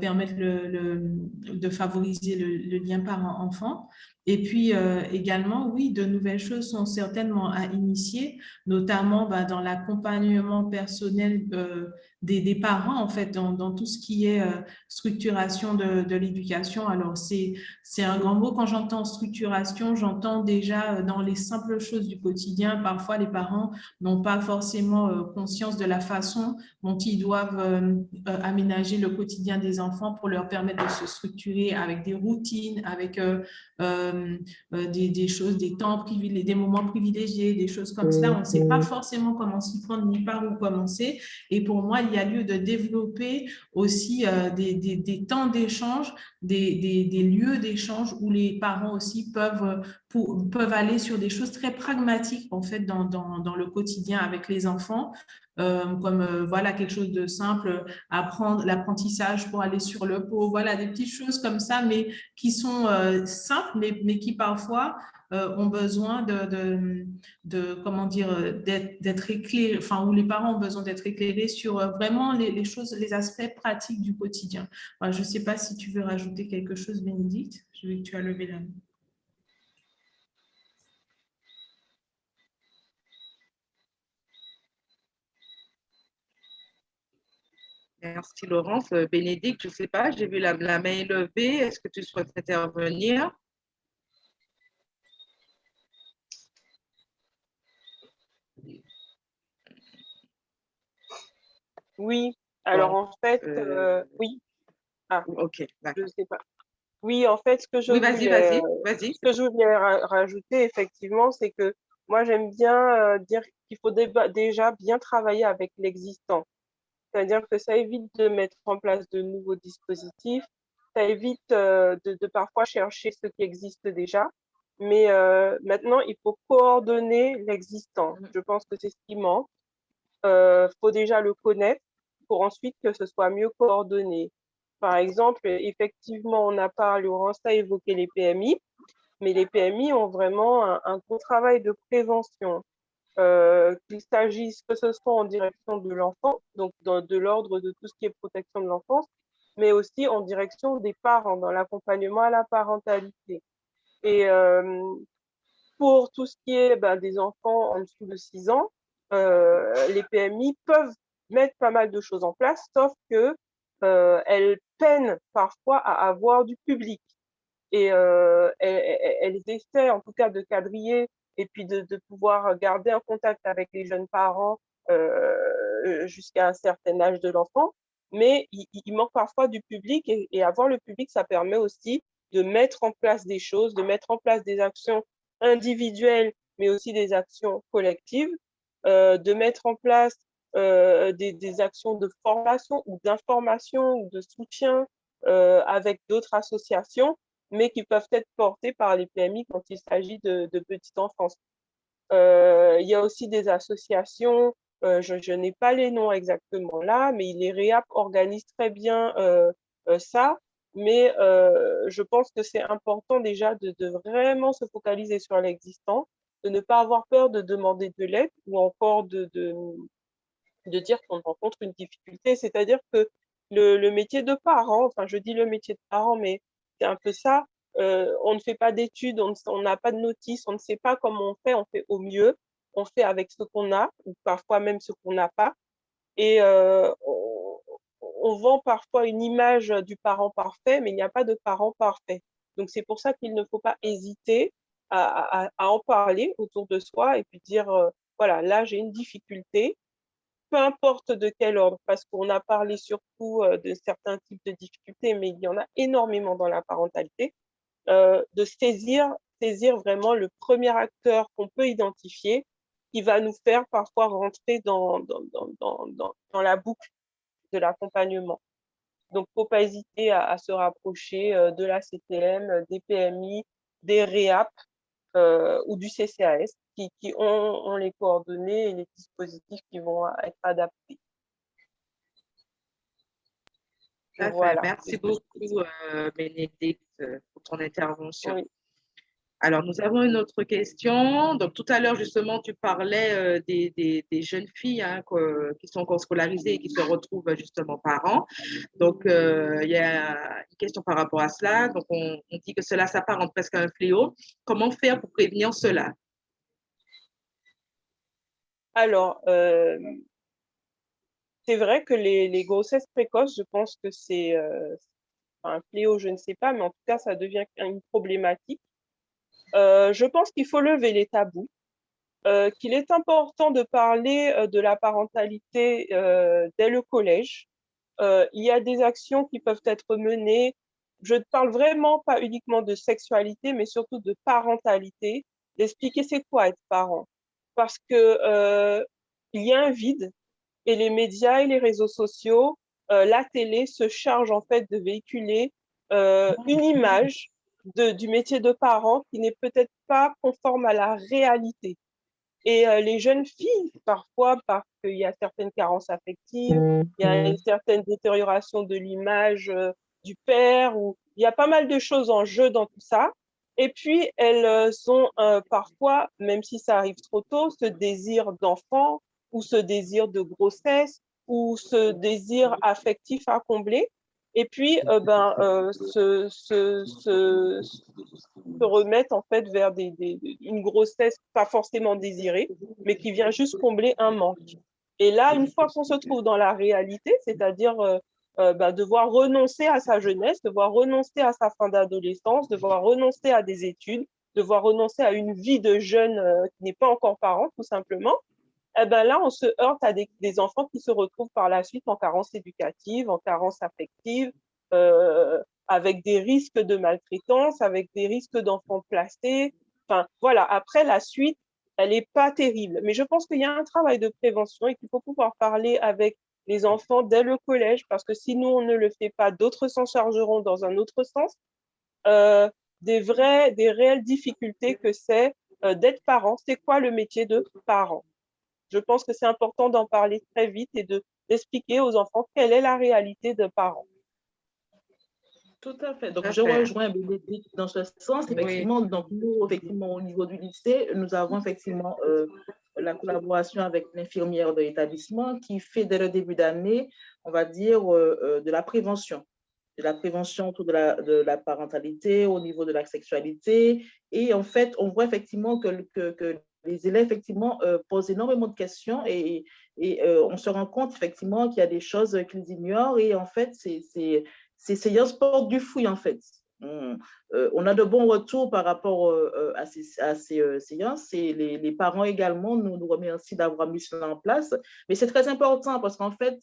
permettre de favoriser le lien parent-enfant. Et puis également, oui, de nouvelles choses sont certainement à initier, notamment dans l'accompagnement personnel des parents, en fait, dans tout ce qui est structuration de l'éducation. Alors, c'est un grand mot. Quand j'entends structuration, j'entends déjà dans les simples choses du quotidien. Parfois, les parents n'ont pas forcément conscience de la façon dont ils doivent aménager le quotidien des enfants pour leur permettre de se structurer avec des routines, avec des choses, des temps privilégiés, des moments privilégiés, des choses comme cela. On ne sait pas forcément comment s'y prendre ni par où commencer. Et pour moi, il y a lieu de développer aussi des temps d'échange, des lieux d'échange où les parents aussi peuvent aller sur des choses très pragmatiques en fait dans le quotidien avec les enfants. Comme voilà quelque chose de simple, apprendre l'apprentissage pour aller sur le pot, voilà des petites choses comme ça, mais qui sont simples, mais qui parfois ont besoin comment dire, d'être éclairés, enfin, où les parents ont besoin d'être éclairés sur vraiment les choses, les aspects pratiques du quotidien. Enfin, je ne sais pas si tu veux rajouter quelque chose, Bénédicte. Je vais que tu as levé la main. Merci, Laurence. Bénédicte, je ne sais pas, j'ai vu la main levée. Est-ce que tu souhaites intervenir? Oui, alors Donc, en fait, oui, ok, je d'accord. ne sais pas. Oui, en fait, Oui, vas-y, vas-y, vas-y. ce que je voulais rajouter, effectivement, c'est que moi, j'aime bien dire qu'il faut déjà bien travailler avec l'existant. C'est-à-dire que ça évite de mettre en place de nouveaux dispositifs, ça évite de parfois chercher ce qui existe déjà. Mais maintenant, il faut coordonner l'existant. Je pense que c'est ce qui manque. Faut déjà le connaître pour ensuite que ce soit mieux coordonné. Par exemple, effectivement, on a parlé, Laurence a évoqué les PMI, mais les PMI ont vraiment un gros travail de prévention. Qu'il s'agisse que ce soit en direction de l'enfant, donc de l'ordre de tout ce qui est protection de l'enfance, mais aussi en direction des parents, dans l'accompagnement à la parentalité. Et pour tout ce qui est des enfants en dessous de 6 ans, les PMI peuvent mettre pas mal de choses en place, sauf que elles peinent parfois à avoir du public. Et elles essaient en tout cas de quadriller et puis de pouvoir garder un contact avec les jeunes parents jusqu'à un certain âge de l'enfant. Mais il manque parfois du public et avoir le public, ça permet aussi de mettre en place des choses, de mettre en place des actions individuelles, mais aussi des actions collectives, de mettre en place des actions de formation ou d'information ou de soutien avec d'autres associations, mais qui peuvent être portées par les PMI quand il s'agit de petite enfance. Il y a aussi des associations, je n'ai pas les noms exactement là, mais les REAP organisent très bien ça. Mais je pense que c'est important déjà de vraiment se focaliser sur l'existant, de ne pas avoir peur de demander de l'aide ou encore de dire qu'on rencontre une difficulté. C'est-à-dire que le métier de parent, enfin je dis le métier de parent, mais c'est un peu ça, on ne fait pas d'études, on n'a pas de notice, on ne sait pas comment on fait au mieux, on fait avec ce qu'on a, ou parfois même ce qu'on n'a pas. Et on vend parfois une image du parent parfait, mais il n'y a pas de parent parfait. Donc c'est pour ça qu'il ne faut pas hésiter à en parler autour de soi et puis dire, voilà, là j'ai une difficulté, peu importe de quel ordre, parce qu'on a parlé surtout de certains types de difficultés, mais il y en a énormément dans la parentalité, de saisir vraiment le premier acteur qu'on peut identifier qui va nous faire parfois rentrer dans la boucle de l'accompagnement. Donc, il ne faut pas hésiter à se rapprocher de la CTM, des PMI, des REAP ou du CCAS qui ont les coordonnées et les dispositifs qui vont être adaptés. Voilà. Merci beaucoup, Bénédicte, pour ton intervention. Oui. Alors, nous avons une autre question. Donc, tout à l'heure, justement, tu parlais des jeunes filles qui sont encore scolarisées et qui se retrouvent justement parents. Donc, il y a une question par rapport à cela. Donc, on dit que cela s'apparente presque à un fléau. Comment faire pour prévenir cela? Alors, c'est vrai que les grossesses précoces, je pense que c'est un fléau, je ne sais pas, mais en tout cas, ça devient une problématique. Je pense qu'il faut lever les tabous, qu'il est important de parler de la parentalité dès le collège. Il y a des actions qui peuvent être menées. Je ne parle vraiment pas uniquement de sexualité, mais surtout de parentalité, d'expliquer c'est quoi être parent. Parce que il y a un vide et les médias et les réseaux sociaux, la télé se chargent en fait de véhiculer une image du métier de parent qui n'est peut-être pas conforme à la réalité. Et les jeunes filles, parfois, parce qu'il y a certaines carences affectives, il y a une certaine détérioration de l'image du père, ou il y a pas mal de choses en jeu dans tout ça. Et puis, elles ont parfois, même si ça arrive trop tôt, ce désir d'enfant ou ce désir de grossesse ou ce désir affectif à combler. Et puis, se remettre en fait vers une grossesse pas forcément désirée, mais qui vient juste combler un manque. Et là, une fois qu'on se trouve dans la réalité, c'est-à-dire devoir renoncer à sa jeunesse, devoir renoncer à sa fin d'adolescence, devoir renoncer à des études, devoir renoncer à une vie de jeune qui n'est pas encore parent, tout simplement, eh ben là, on se heurte à des enfants qui se retrouvent par la suite en carence éducative, en carence affective, avec des risques de maltraitance, avec des risques d'enfants placés. Enfin, voilà, après, la suite, elle n'est pas terrible. Mais je pense qu'il y a un travail de prévention et qu'il faut pouvoir parler avec les enfants dès le collège, parce que si nous, on ne le fait pas, d'autres s'en chargeront dans un autre sens. Des réelles difficultés que c'est d'être parent. C'est quoi le métier de parent? Je pense que c'est important d'en parler très vite et d'expliquer aux enfants quelle est la réalité de parents. Tout à fait. Donc, je rejoins Bénédicte dans ce sens. Effectivement, donc, nous, effectivement, au niveau du lycée, nous avons effectivement la collaboration avec l'infirmière de l'établissement qui fait dès le début d'année, on va dire, de la prévention. De la prévention autour de la parentalité, au niveau de la sexualité. Et en fait, on voit effectivement que les élèves, effectivement, posent énormément de questions et on se rend compte, effectivement, qu'il y a des choses qu'ils ignorent. Et en fait, ces séances portent du fruit, en fait. On a de bons retours par rapport à ces séances et les parents également nous remercient d'avoir mis cela en place. Mais c'est très important parce qu'en fait,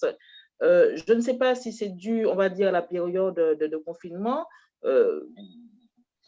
je ne sais pas si c'est dû, on va dire, à la période de confinement.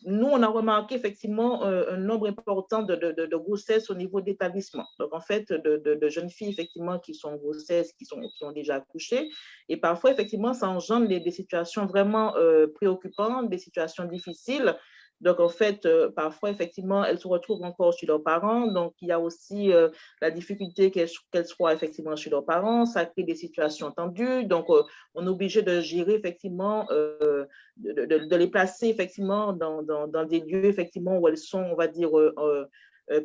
Nous, on a remarqué effectivement un nombre important de grossesses au niveau d'établissement. Donc, en fait, de jeunes filles, effectivement, qui sont grossesses, qui ont déjà accouché. Et parfois, effectivement, ça engendre des situations vraiment préoccupantes, des situations difficiles. Donc, en fait, parfois, effectivement, elles se retrouvent encore chez leurs parents. Donc, il y a aussi la difficulté qu'elles soient effectivement chez leurs parents. Ça crée des situations tendues. Donc, on est obligé de gérer effectivement, de les placer effectivement dans des lieux effectivement où elles sont, on va dire,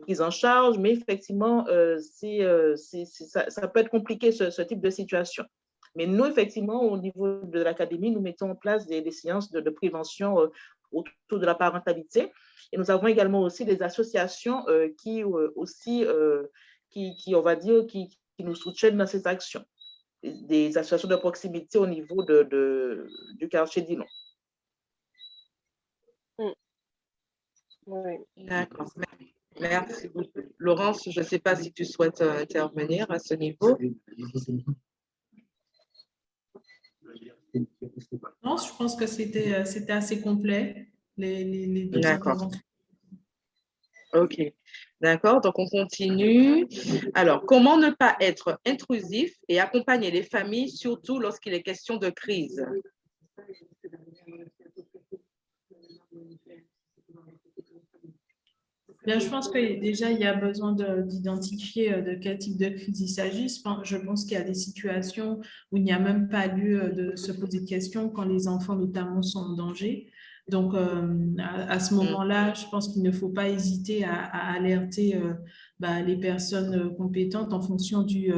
prises en charge. Mais effectivement, ça peut être compliqué ce type de situation. Mais nous, effectivement, au niveau de l'académie, nous mettons en place des séances de prévention autour de la parentalité. Et nous avons également aussi des associations qui, on va dire, qui nous soutiennent dans ces actions. Des associations de proximité au niveau du quartier d'Inon. Oui. D'accord. Merci beaucoup. Laurence, je ne sais pas si tu souhaites intervenir à ce niveau. Non, je pense que c'était assez complet, les deux D'accord. interventions. OK. D'accord. Donc, on continue. Alors, comment ne pas être intrusif et accompagner les familles, surtout lorsqu'il est question de crise? Bien, je pense que déjà, il y a besoin d'identifier de quel type de crise il s'agit. Je pense qu'il y a des situations où il n'y a même pas lieu de se poser de questions quand les enfants, notamment, sont en danger. Donc, à ce moment-là, je pense qu'il ne faut pas hésiter à alerter les personnes compétentes en fonction du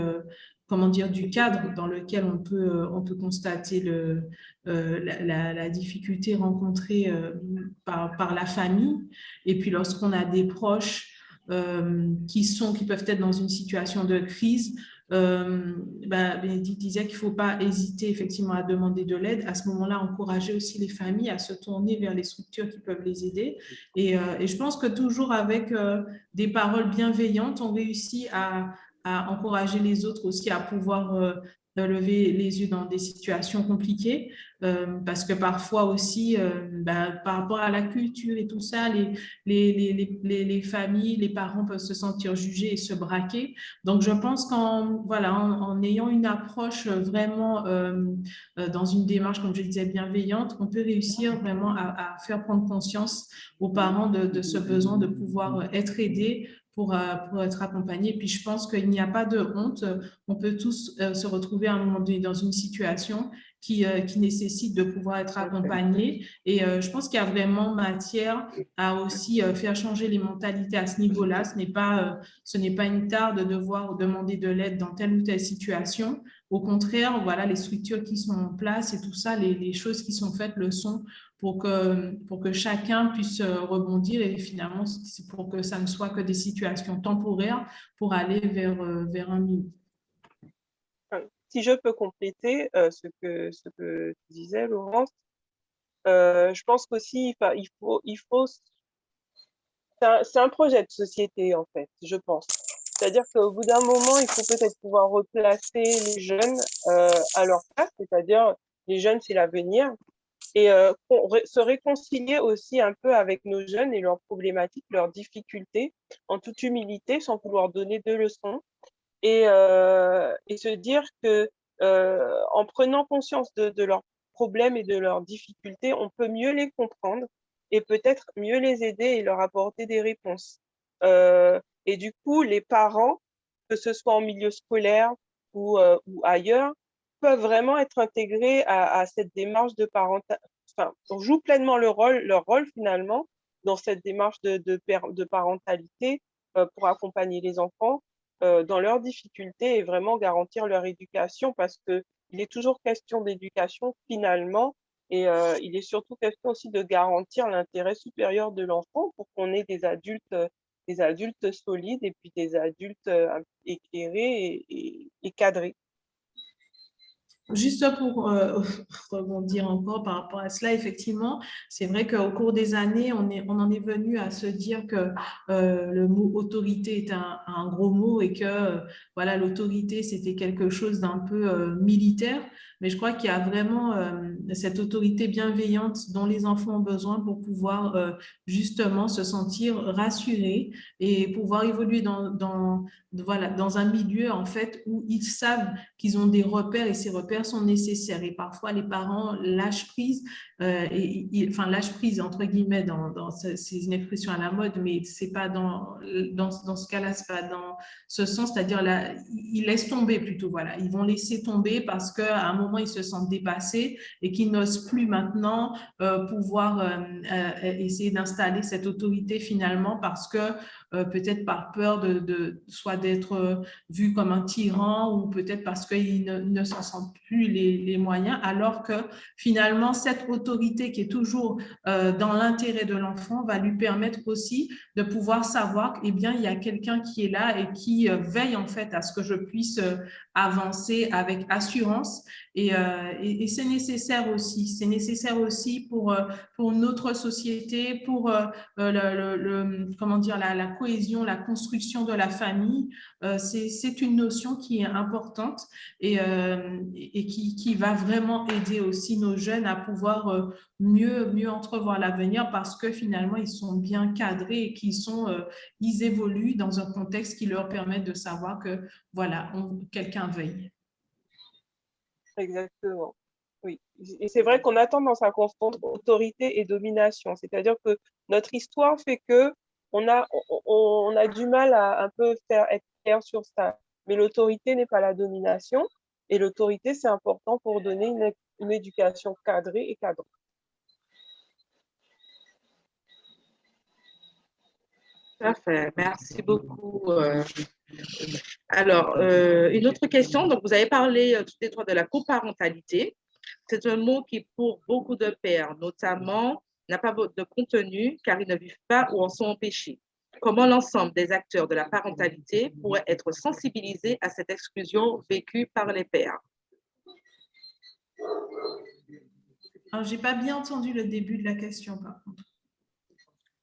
cadre dans lequel on peut constater la difficulté rencontrée par la famille. Et puis, lorsqu'on a des proches qui peuvent être dans une situation de crise, Bénédicte disait qu'il ne faut pas hésiter effectivement à demander de l'aide. À ce moment-là, encourager aussi les familles à se tourner vers les structures qui peuvent les aider. Et je pense que toujours avec des paroles bienveillantes, on réussit à encourager les autres aussi à pouvoir lever les yeux dans des situations compliquées, parce que parfois aussi, par rapport à la culture et tout ça, les familles, les parents peuvent se sentir jugés et se braquer. Donc, je pense en ayant une approche vraiment dans une démarche, comme je disais, bienveillante, on peut réussir vraiment à faire prendre conscience aux parents de ce besoin de pouvoir être aidés pour être accompagnés. Puis je pense qu'il n'y a pas de honte. On peut tous se retrouver à un moment donné dans une situation qui nécessite de pouvoir être accompagnés. Et je pense qu'il y a vraiment matière à aussi faire changer les mentalités à ce niveau-là. Ce n'est pas une tare de devoir demander de l'aide dans telle ou telle situation. Au contraire, voilà, les structures qui sont en place et tout ça, les choses qui sont faites le sont pour que chacun puisse rebondir et finalement, pour que ça ne soit que des situations temporaires pour aller vers un mieux. Si je peux compléter ce que tu disais, Laurence, je pense qu'aussi, il faut c'est un projet de société, en fait, je pense. C'est-à-dire qu'au bout d'un moment, il faut peut-être pouvoir replacer les jeunes à leur place, c'est-à-dire les jeunes, c'est l'avenir, et se réconcilier aussi un peu avec nos jeunes et leurs problématiques, leurs difficultés, en toute humilité, sans vouloir donner de leçons, et se dire que en prenant conscience de leurs problèmes et de leurs difficultés, on peut mieux les comprendre et peut-être mieux les aider et leur apporter des réponses. Et du coup, les parents, que ce soit en milieu scolaire ou ailleurs, peuvent vraiment être intégrés à cette démarche de parentalité. Enfin, on joue pleinement leur rôle finalement dans cette démarche de parentalité pour accompagner les enfants dans leurs difficultés et vraiment garantir leur éducation, parce que il est toujours question d'éducation finalement, et il est surtout question aussi de garantir l'intérêt supérieur de l'enfant pour qu'on ait des adultes solides et puis des adultes éclairés et cadrés. Juste pour rebondir encore par rapport à cela, effectivement, c'est vrai qu'au cours des années, on en est venu à se dire que le mot autorité est un gros mot et que voilà, l'autorité, c'était quelque chose d'un peu militaire. Mais je crois qu'il y a vraiment cette autorité bienveillante dont les enfants ont besoin pour pouvoir justement se sentir rassurés et pouvoir évoluer voilà, dans un milieu en fait où ils savent qu'ils ont des repères et ces repères sont nécessaires. Et parfois, les parents lâchent prise, enfin lâchent prise entre guillemets c'est une expression à la mode, mais c'est pas dans ce cas-là, c'est pas dans ce sens, c'est-à-dire là, ils laissent tomber plutôt, voilà, ils vont laisser tomber parce qu'à un moment ils se sentent dépassés et qu'ils n'osent plus maintenant pouvoir essayer d'installer cette autorité finalement parce que peut-être par peur soit d'être vu comme un tyran ou peut-être parce qu'ils ne s'en sentent plus les moyens, alors que finalement cette autorité qui est toujours dans l'intérêt de l'enfant va lui permettre aussi de pouvoir savoir qu'il y a quelqu'un qui est là et qui veille en fait à ce que je puisse avancer avec assurance et c'est nécessaire aussi. C'est nécessaire aussi pour notre société, pour comment dire, la cohésion, la construction de la famille. C'est une notion qui est importante et qui va vraiment aider aussi nos jeunes à pouvoir mieux entrevoir l'avenir parce que finalement, ils sont bien cadrés et ils évoluent dans un contexte qui leur permet de savoir que, voilà, quelqu'un veille. Exactement. Oui. Et c'est vrai qu'on a tendance à confondre autorité et domination. C'est-à-dire que notre histoire fait que on a du mal à un peu être clair sur ça. Mais l'autorité n'est pas la domination. Et l'autorité, c'est important pour donner une éducation cadrée et cadrée. Parfait, merci beaucoup. Alors, une autre question. Donc, vous avez parlé toutes les trois de la coparentalité. C'est un mot qui, pour beaucoup de pères, notamment, n'a pas de contenu car ils ne vivent pas ou en sont empêchés. Comment l'ensemble des acteurs de la parentalité pourraient être sensibilisés à cette exclusion vécue par les pères? Alors, je n'ai pas bien entendu le début de la question, par contre.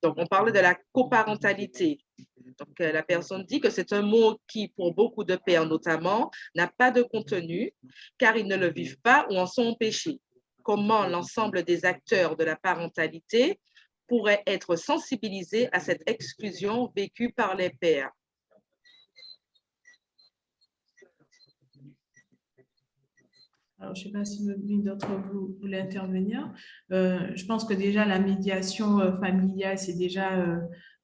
Donc, on parle de la coparentalité. Donc, la personne dit que c'est un mot qui, pour beaucoup de pères notamment, n'a pas de contenu car ils ne le vivent pas ou en sont empêchés. Comment l'ensemble des acteurs de la parentalité pourraient être sensibilisés à cette exclusion vécue par les pères? Alors, je ne sais pas si l'une d'entre vous voulait intervenir. Je pense que déjà la médiation familiale,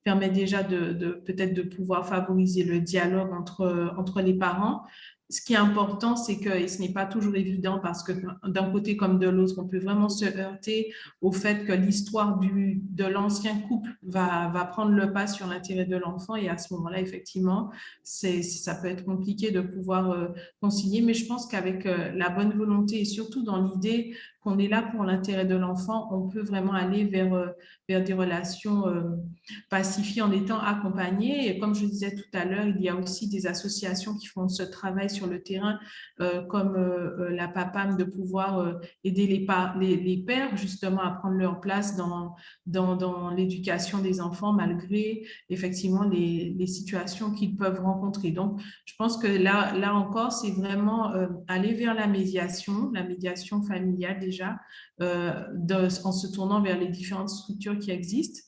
permet déjà peut-être de pouvoir favoriser le dialogue entre les parents. Ce qui est important, c'est que, et ce n'est pas toujours évident parce que d'un côté comme de l'autre, on peut vraiment se heurter au fait que l'histoire de l'ancien couple va prendre le pas sur l'intérêt de l'enfant et à ce moment-là, effectivement, ça peut être compliqué de pouvoir concilier, mais je pense qu'avec la bonne volonté et surtout dans l'idée qu'on est là pour l'intérêt de l'enfant, on peut vraiment aller vers des relations pacifiées en étant accompagné. Et comme je disais tout à l'heure, il y a aussi des associations qui font ce travail sur le terrain, comme la PAPAM, de pouvoir aider les pères justement à prendre leur place dans l'éducation des enfants malgré effectivement les situations qu'ils peuvent rencontrer. Donc, je pense que là encore, c'est vraiment aller vers la médiation familiale déjà, en se tournant vers les différentes structures qui existent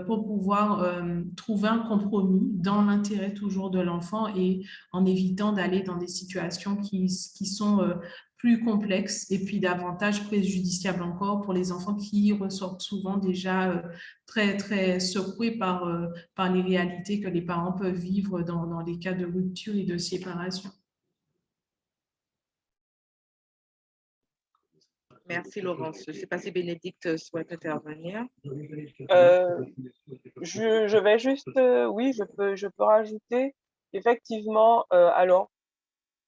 pour pouvoir trouver un compromis dans l'intérêt toujours de l'enfant et en évitant d'aller dans des situations qui sont plus complexes et puis davantage préjudiciables encore pour les enfants qui ressortent souvent déjà très, très secoués par les réalités que les parents peuvent vivre dans les cas de rupture et de séparation. Merci Laurence. Je ne sais pas si Bénédicte souhaite intervenir. Je vais juste, oui, je peux rajouter effectivement, alors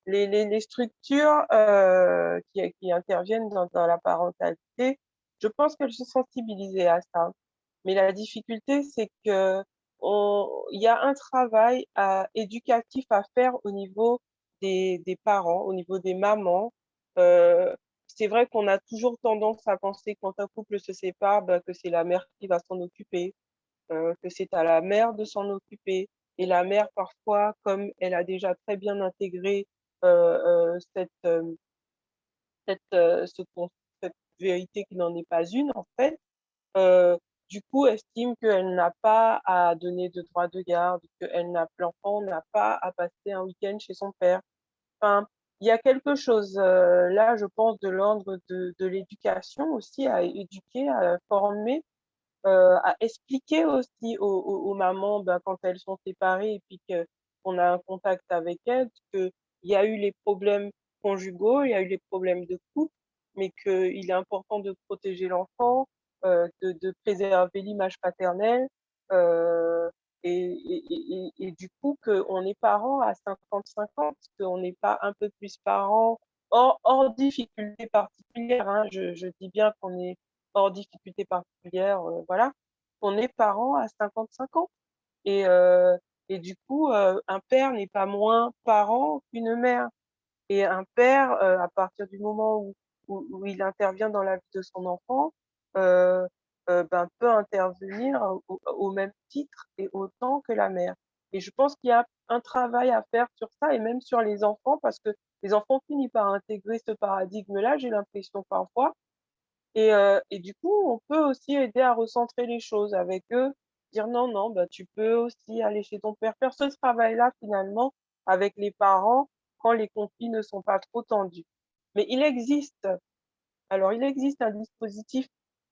les structures qui interviennent dans la parentalité, je pense qu'elles sont sensibilisées à ça. Mais la difficulté, c'est que il y a un travail éducatif à faire au niveau des parents, au niveau des mamans. C'est vrai qu'on a toujours tendance à penser quand un couple se sépare, ben, que c'est la mère qui va s'en occuper, que c'est à la mère de s'en occuper. Et la mère, parfois, comme elle a déjà très bien intégré cette, ce con- cette vérité qui n'en est pas une, en fait, du coup, estime qu'elle n'a pas à donner de droit de garde, l'enfant n'a pas à passer un week-end chez son père. Enfin, il y a quelque chose là, je pense, de l'ordre de l'éducation aussi, à éduquer, à former, à expliquer aussi aux mamans, ben, quand elles sont séparées et puis qu'on a un contact avec elles, qu'il y a eu les problèmes conjugaux, il y a eu les problèmes de couple, mais qu'il est important de protéger l'enfant, de préserver l'image paternelle, euh, et du coup qu'on est parent à 50-50, qu'on n'est pas un peu plus parent hors difficulté particulière, hein. Je dis bien qu'on est hors difficulté particulière, voilà, on est parent à 50-50. Et, euh, et du coup, un père n'est pas moins parent qu'une mère. Et un père, à partir du moment où il intervient dans la vie de son enfant, euh, ben, peut intervenir au même titre et autant que la mère. Et je pense qu'il y a un travail à faire sur ça et même sur les enfants, parce que les enfants finissent par intégrer ce paradigme-là, j'ai l'impression parfois. Et du coup, on peut aussi aider à recentrer les choses avec eux, dire non, non, bah, tu peux aussi aller chez ton père, faire ce travail-là finalement avec les parents quand les conflits ne sont pas trop tendus. Mais il existe un dispositif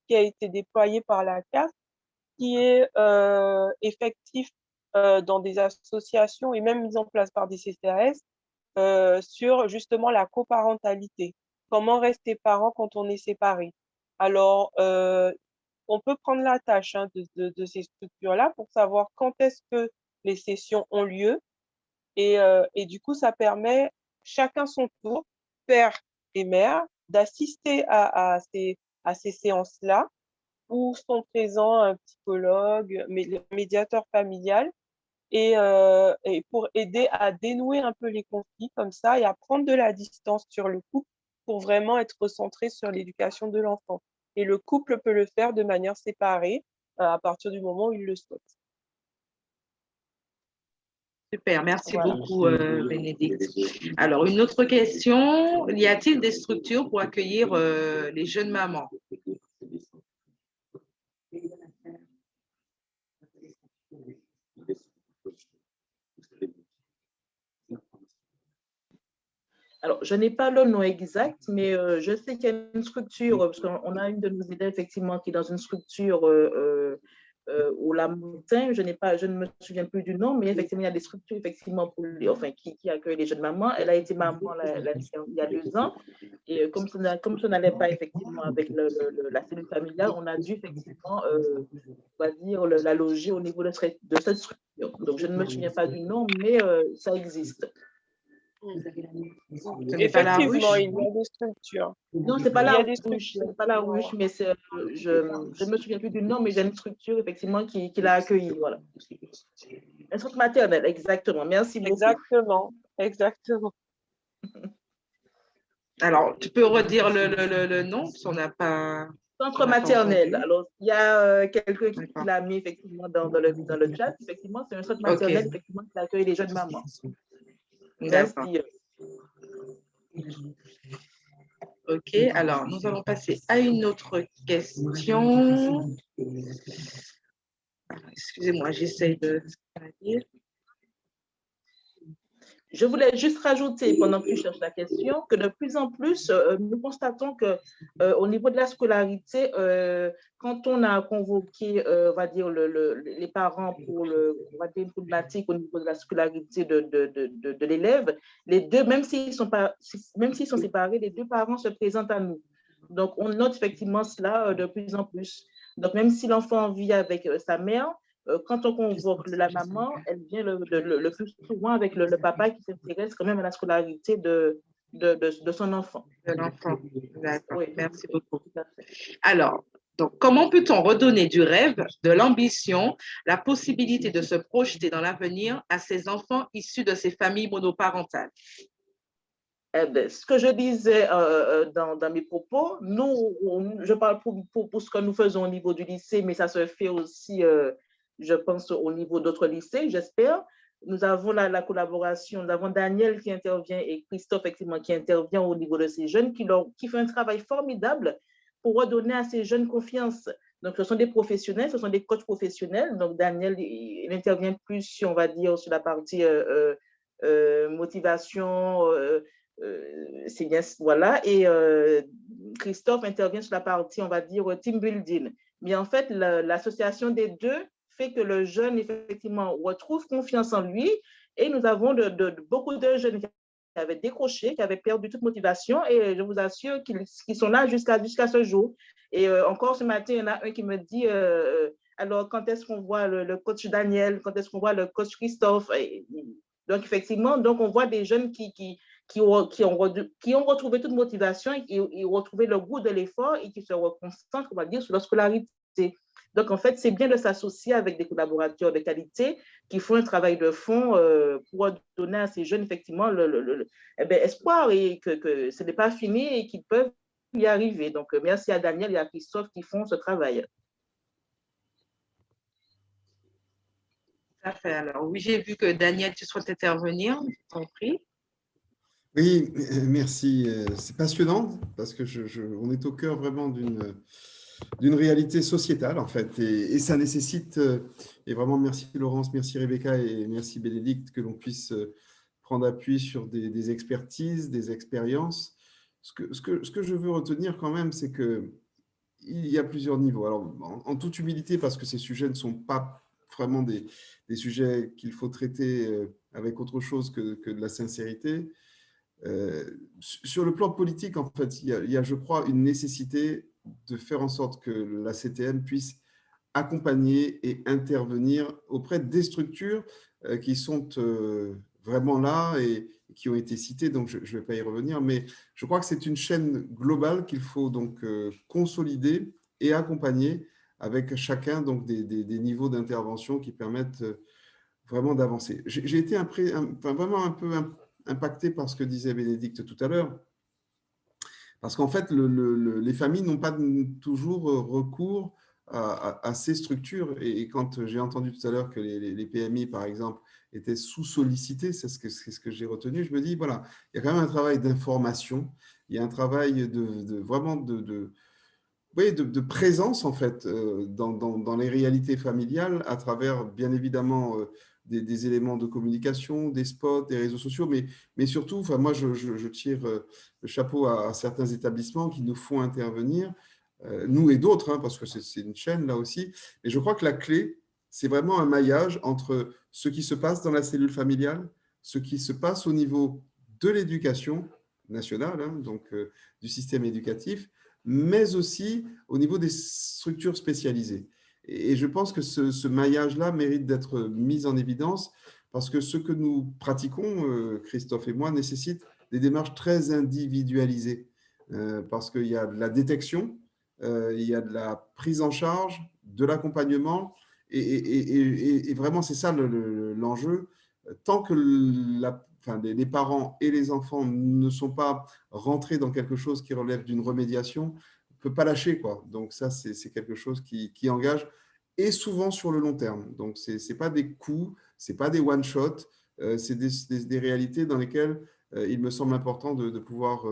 qui a été déployé par la CAF qui est effectif dans des associations et même mis en place par des CCAS sur justement la coparentalité. Comment rester parent quand on est séparé? Alors, on peut prendre la tâche hein, de ces structures-là pour savoir quand est-ce que les sessions ont lieu. Et du coup, ça permet chacun son tour, père et mère, d'assister à ces séances-là où sont présents un psychologue, le médiateur familial, et pour aider à dénouer un peu les conflits comme ça et à prendre de la distance sur le couple pour vraiment être centré sur l'éducation de l'enfant. Et le couple peut le faire de manière séparée à partir du moment où il le souhaite. Super, merci Voilà. beaucoup, Bénédicte. Alors, une autre question, y a-t-il des structures pour accueillir les jeunes mamans? Alors, je n'ai pas le nom exact, mais je sais qu'il y a une structure, parce qu'on a une de nos élèves, effectivement, qui est dans une structure au Lamoutin. Je ne me souviens plus du nom, mais effectivement, il y a des structures, effectivement, qui accueillent les jeunes mamans. Elle a été maman il y a 2 ans. Et comme ça n'allait pas, effectivement, avec la cellule familiale, on a dû, effectivement, on va dire, la loger au niveau de cette structure. Donc, je ne me souviens pas du nom, mais ça existe. Ce n'est pas la ruche? Effectivement, il y a des structures. Non, c'est pas Il y la a des ruche, structures. c'est pas la ruche, mais je ne me souviens plus du nom, mais j'ai une structure effectivement qui l'a accueilli, voilà. Un centre maternel, exactement. Merci beaucoup. Exactement, exactement. Alors, tu peux redire le nom, parce qu'on n'a pas... Centre maternel. Alors, il y a quelqu'un qui l'a mis effectivement dans le chat. Effectivement, c'est un centre maternel effectivement qui accueille les jeunes mamans. Merci. Ok, alors nous allons passer à une autre question. Excusez-moi, j'essaie de dire. Je voulais juste rajouter, pendant que tu cherches la question, que de plus en plus, nous constatons qu'au niveau de la scolarité, quand on a convoqué, on va dire, les parents pour on va dire, une problématique au niveau de la scolarité de l'élève, les deux, même s'ils sont séparés, les deux parents se présentent à nous. Donc, on note effectivement cela de plus en plus. Donc, même si l'enfant vit avec sa mère, quand on convoque la maman, elle vient le plus souvent avec le papa qui s'intéresse quand même à la scolarité de son enfant. De l'enfant. D'accord, Oui. merci beaucoup. Alors, donc, comment peut-on redonner du rêve, de l'ambition, la possibilité de se projeter dans l'avenir à ces enfants issus de ces familles monoparentales? Eh bien, ce que je disais dans mes propos, je parle pour ce que nous faisons au niveau du lycée, mais ça se fait aussi, je pense, au niveau d'autres lycées, j'espère. Nous avons la collaboration, nous avons Daniel qui intervient et Christophe, effectivement, qui intervient au niveau de ces jeunes, qui fait un travail formidable pour redonner à ces jeunes confiance. Donc, ce sont des professionnels, ce sont des coachs professionnels. Donc, Daniel, il intervient plus, on va dire, sur la partie motivation, c'est bien, voilà. Et Christophe intervient sur la partie, on va dire, team building. Mais en fait, l'association des deux fait que le jeune, effectivement, retrouve confiance en lui. Et nous avons beaucoup de jeunes qui avaient décroché, qui avaient perdu toute motivation. Et je vous assure qu'ils sont là jusqu'à ce jour. Et encore ce matin, il y en a un qui me dit, alors, quand est-ce qu'on voit le coach Daniel? Quand est-ce qu'on voit le coach Christophe? Et donc, effectivement, donc on voit des jeunes qui ont retrouvé toute motivation et retrouvé le goût de l'effort et qui se reconcentrent, on va dire, sur leur scolarité. Donc, en fait, c'est bien de s'associer avec des collaborateurs de qualité qui font un travail de fond pour donner à ces jeunes, effectivement, espoir et que ce n'est pas fini et qu'ils peuvent y arriver. Donc, merci à Daniel et à Christophe qui font ce travail. Tout à fait. Alors, oui, j'ai vu que Daniel, tu souhaites intervenir. Je t'en prie. Oui, merci. C'est passionnant parce que on est au cœur vraiment d'une réalité sociétale, en fait, et ça nécessite, et vraiment merci Laurence, merci Rebecca et merci Bénédicte, que l'on puisse prendre appui sur des expertises, des expériences. Ce que je veux retenir quand même, c'est qu'il y a plusieurs niveaux. Alors, en toute humilité, parce que ces sujets ne sont pas vraiment des sujets qu'il faut traiter avec autre chose que de la sincérité. Sur le plan politique, en fait, il y a, je crois, une nécessité de faire en sorte que la CTM puisse accompagner et intervenir auprès des structures qui sont vraiment là et qui ont été citées, donc je ne vais pas y revenir, mais je crois que c'est une chaîne globale qu'il faut donc consolider et accompagner avec chacun donc des niveaux d'intervention qui permettent vraiment d'avancer. J'ai été vraiment un peu impacté par ce que disait Bénédicte tout à l'heure, parce qu'en fait, les familles n'ont pas toujours recours à ces structures. Et quand j'ai entendu tout à l'heure que les PMI, par exemple, étaient sous-sollicités, c'est ce que j'ai retenu, je me dis, voilà, il y a quand même un travail d'information, il y a un travail vraiment de présence, en fait, dans les réalités familiales, à travers, bien évidemment, des éléments de communication, des spots, des réseaux sociaux, mais surtout, enfin, moi, je tire le chapeau à certains établissements qui nous font intervenir, nous et d'autres, hein, parce que c'est une chaîne là aussi. Et je crois que la clé, c'est vraiment un maillage entre ce qui se passe dans la cellule familiale, ce qui se passe au niveau de l'éducation nationale, hein, donc du système éducatif, mais aussi au niveau des structures spécialisées. Et je pense que ce maillage-là mérite d'être mis en évidence parce que ce que nous pratiquons, Christophe et moi, nécessite des démarches très individualisées parce qu'il y a de la détection, il y a de la prise en charge, de l'accompagnement et vraiment, c'est ça l'enjeu. Tant que les parents et les enfants ne sont pas rentrés dans quelque chose qui relève d'une remédiation, on ne peut pas lâcher, quoi. Donc ça, c'est quelque chose qui engage, et souvent sur le long terme. Donc, ce n'est pas des coups, ce n'est pas des one-shots, c'est des réalités dans lesquelles il me semble important de pouvoir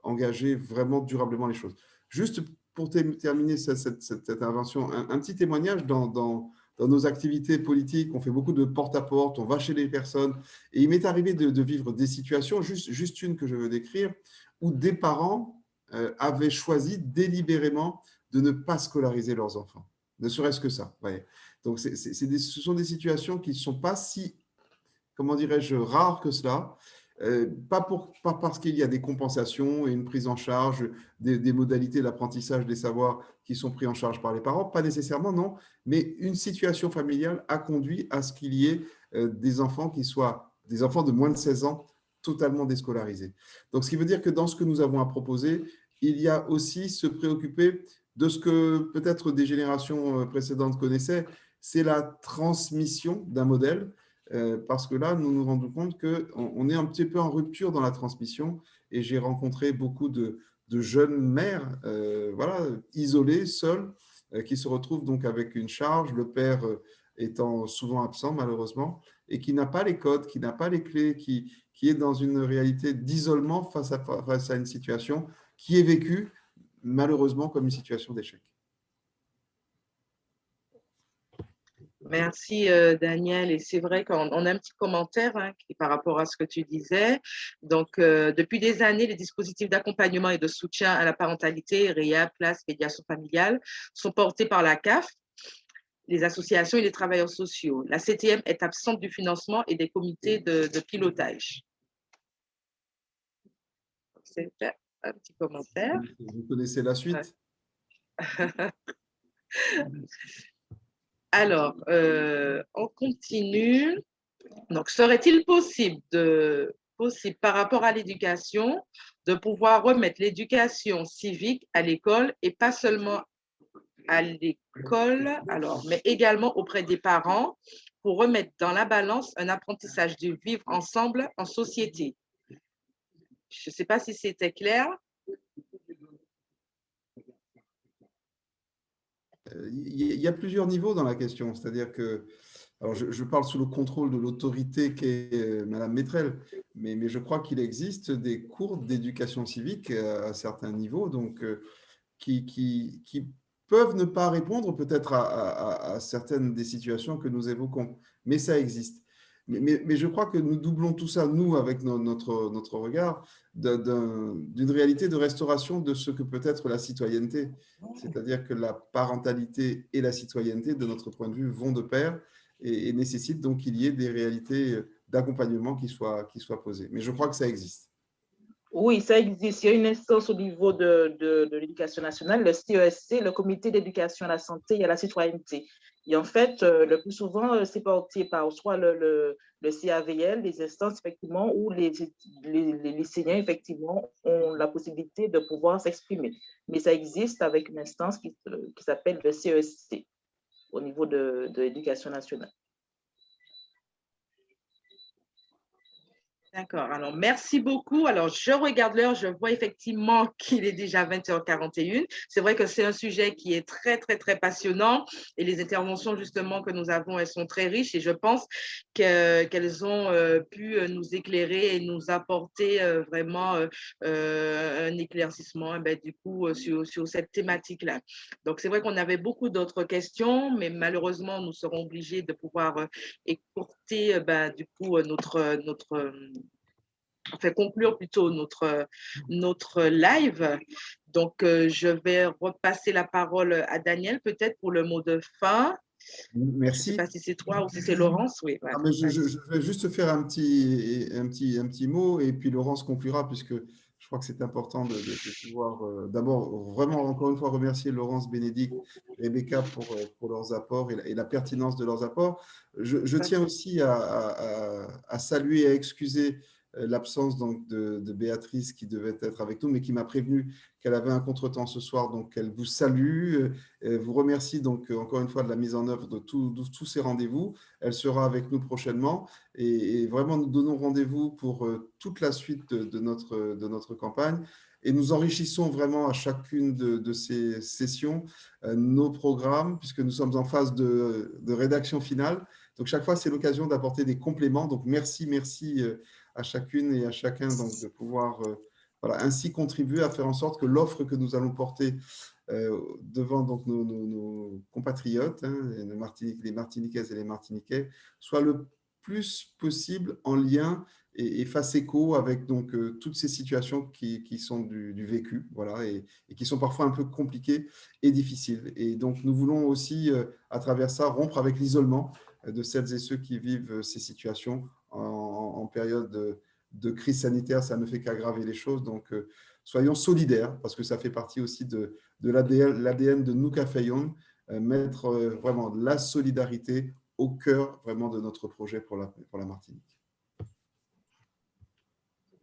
engager vraiment durablement les choses. Juste pour terminer cette intervention, un petit témoignage dans nos activités politiques, on fait beaucoup de porte-à-porte, on va chez les personnes. Et il m'est arrivé de vivre des situations, juste une que je veux décrire, où des parents avaient choisi délibérément de ne pas scolariser leurs enfants. Ne serait-ce que ça. Ouais. Donc, ce sont des situations qui ne sont pas si, comment dirais-je, rares que cela. Pas parce qu'il y a des compensations et une prise en charge des modalités d'apprentissage des savoirs qui sont pris en charge par les parents, pas nécessairement, non, mais une situation familiale a conduit à ce qu'il y ait des enfants qui soient des enfants de moins de 16 ans totalement déscolarisés. Donc, ce qui veut dire que dans ce que nous avons à proposer, il y a aussi se préoccuper de ce que peut-être des générations précédentes connaissaient, c'est la transmission d'un modèle. Parce que là, nous nous rendons compte qu'on est un petit peu en rupture dans la transmission et j'ai rencontré beaucoup de jeunes mères voilà, isolées, seules, qui se retrouvent donc avec une charge, le père étant souvent absent malheureusement, et qui n'a pas les codes, qui n'a pas les clés, qui est dans une réalité d'isolement face à une situation qui est vécue, malheureusement comme une situation d'échec. Merci Daniel, et c'est vrai qu'on a un petit commentaire par rapport à ce que tu disais. Donc, depuis des années, les dispositifs d'accompagnement et de soutien à la parentalité, REA, place, médiation familiale, sont portés par la CAF, les associations et les travailleurs sociaux. La CTM est absente du financement et des comités de pilotage. C'est un petit commentaire. Vous connaissez la suite? Alors, on continue. Donc, serait-il possible par rapport à l'éducation, de pouvoir remettre l'éducation civique à l'école et pas seulement à l'école, mais également auprès des parents pour remettre dans la balance un apprentissage du vivre ensemble en société? Je ne sais pas si c'était clair. Il y a plusieurs niveaux dans la question, c'est-à-dire que, alors je parle sous le contrôle de l'autorité qu'est Madame Métrel, mais je crois qu'il existe des cours d'éducation civique à certains niveaux, donc qui peuvent ne pas répondre peut-être à certaines des situations que nous évoquons, mais ça existe. Mais je crois que nous doublons tout ça, nous, avec notre regard, d'une réalité de restauration de ce que peut être la citoyenneté. C'est-à-dire que la parentalité et la citoyenneté, de notre point de vue, vont de pair et nécessitent donc qu'il y ait des réalités d'accompagnement qui soient posées. Mais je crois que ça existe. Oui, ça existe. Il y a une instance au niveau de l'éducation nationale, le CESC, le Comité d'éducation à la santé et à la citoyenneté. Et en fait, le plus souvent, c'est porté par soit le CAVL, les instances, effectivement, où les lycéens, effectivement, ont la possibilité de pouvoir s'exprimer. Mais ça existe avec une instance qui s'appelle le CESC au niveau de l'éducation nationale. D'accord. Alors, merci beaucoup. Alors, je regarde l'heure, je vois effectivement qu'il est déjà 20h41. C'est vrai que c'est un sujet qui est très, très, très passionnant et les interventions justement que nous avons, elles sont très riches et je pense qu'elles ont pu nous éclairer et nous apporter vraiment un éclaircissement du coup sur cette thématique-là. Donc, c'est vrai qu'on avait beaucoup d'autres questions, mais malheureusement, nous serons obligés de pouvoir écourter du coup conclure plutôt notre live. Donc, je vais repasser la parole à Daniel, peut-être pour le mot de fin. Merci. Je ne sais pas si c'est toi ou si c'est Laurence. Oui, voilà. Mais je vais juste faire un petit mot et puis Laurence conclura puisque je crois que c'est important de pouvoir d'abord vraiment encore une fois remercier Laurence, Bénédicte, Rebecca pour leurs apports et la pertinence de leurs apports. Je tiens aussi à saluer et à excuser l'absence donc de Béatrice qui devait être avec nous mais qui m'a prévenu qu'elle avait un contretemps ce soir, donc elle vous salue, vous remercie donc encore une fois de la mise en œuvre de tous ces rendez-vous. Elle sera avec nous prochainement et vraiment nous donnons rendez-vous pour toute la suite de notre campagne et nous enrichissons vraiment à chacune de ces sessions nos programmes puisque nous sommes en phase de rédaction finale. Donc chaque fois, c'est l'occasion d'apporter des compléments. Donc merci à chacune et à chacun donc, de pouvoir ainsi contribuer à faire en sorte que l'offre que nous allons porter devant donc, nos compatriotes, les Martiniquaises et les Martiniquais, soit le plus possible en lien et fasse écho avec donc, toutes ces situations qui sont du vécu et qui sont parfois un peu compliquées et difficiles. Et donc, nous voulons aussi, à travers ça, rompre avec l'isolement de celles et ceux qui vivent ces situations en période de crise sanitaire. Ça ne fait qu'aggraver les choses. Donc, soyons solidaires, parce que ça fait partie aussi de l'ADN de Nuka Fayon, mettre vraiment la solidarité au cœur vraiment de notre projet pour la Martinique.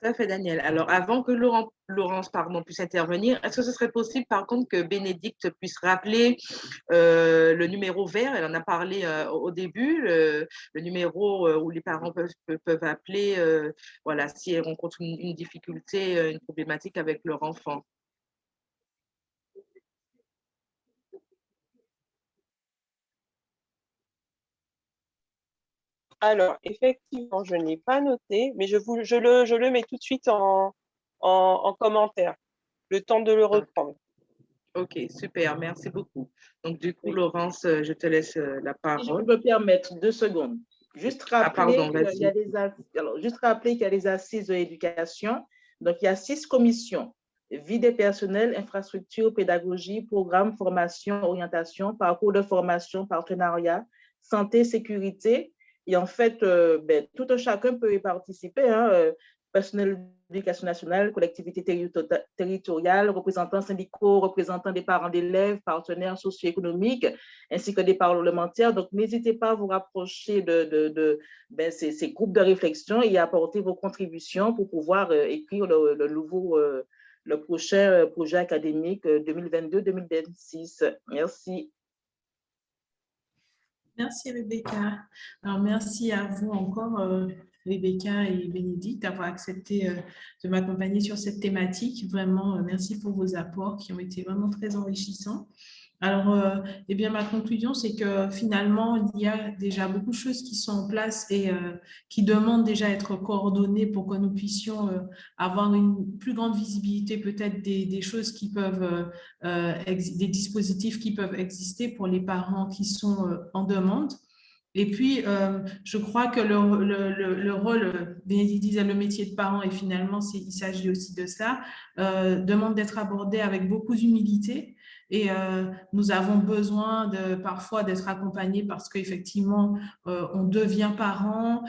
Tout à fait, Daniel. Alors, avant que Laurence puisse intervenir, est-ce que ce serait possible, par contre, que Bénédicte puisse rappeler le numéro vert? Elle en a parlé au début, le numéro où les parents peuvent appeler si elles rencontrent une difficulté, une problématique avec leur enfant. Alors, effectivement, je n'ai pas noté, mais je le mets tout de suite en commentaire, le temps de le reprendre. OK, super, merci beaucoup. Donc, du coup, Laurence, je te laisse la Si je parole. peux me permettre 2 secondes, juste rappeler Pardon, qu'il y a vas-y. juste rappeler qu'il y a des assises de l'éducation. Donc, il y a 6 commissions: vie des personnels, infrastructure, pédagogie, programme, formation, orientation, parcours de formation, partenariat, santé, sécurité. Et en fait, tout un chacun peut y participer, hein, personnel d'éducation nationale, collectivités territoriales, représentants syndicaux, représentants des parents d'élèves, partenaires socio-économiques, ainsi que des parlementaires. Donc, n'hésitez pas à vous rapprocher de ces groupes de réflexion et à apporter vos contributions pour pouvoir écrire le prochain projet académique 2022-2026. Merci. Merci Rebecca. Alors, merci à vous encore, Rebecca et Bénédicte, d'avoir accepté de m'accompagner sur cette thématique. Vraiment, merci pour vos apports qui ont été vraiment très enrichissants. Alors, eh bien, ma conclusion, c'est que finalement, il y a déjà beaucoup de choses qui sont en place et qui demandent déjà à être coordonnées pour que nous puissions avoir une plus grande visibilité peut-être des choses qui peuvent, des dispositifs qui peuvent exister pour les parents qui sont en demande. Et puis, je crois que le rôle, Bénédicte disait le métier de parent, et finalement, il s'agit aussi de ça, demande d'être abordé avec beaucoup d'humilité. Et nous avons besoin parfois d'être accompagnés parce qu'effectivement, on devient parent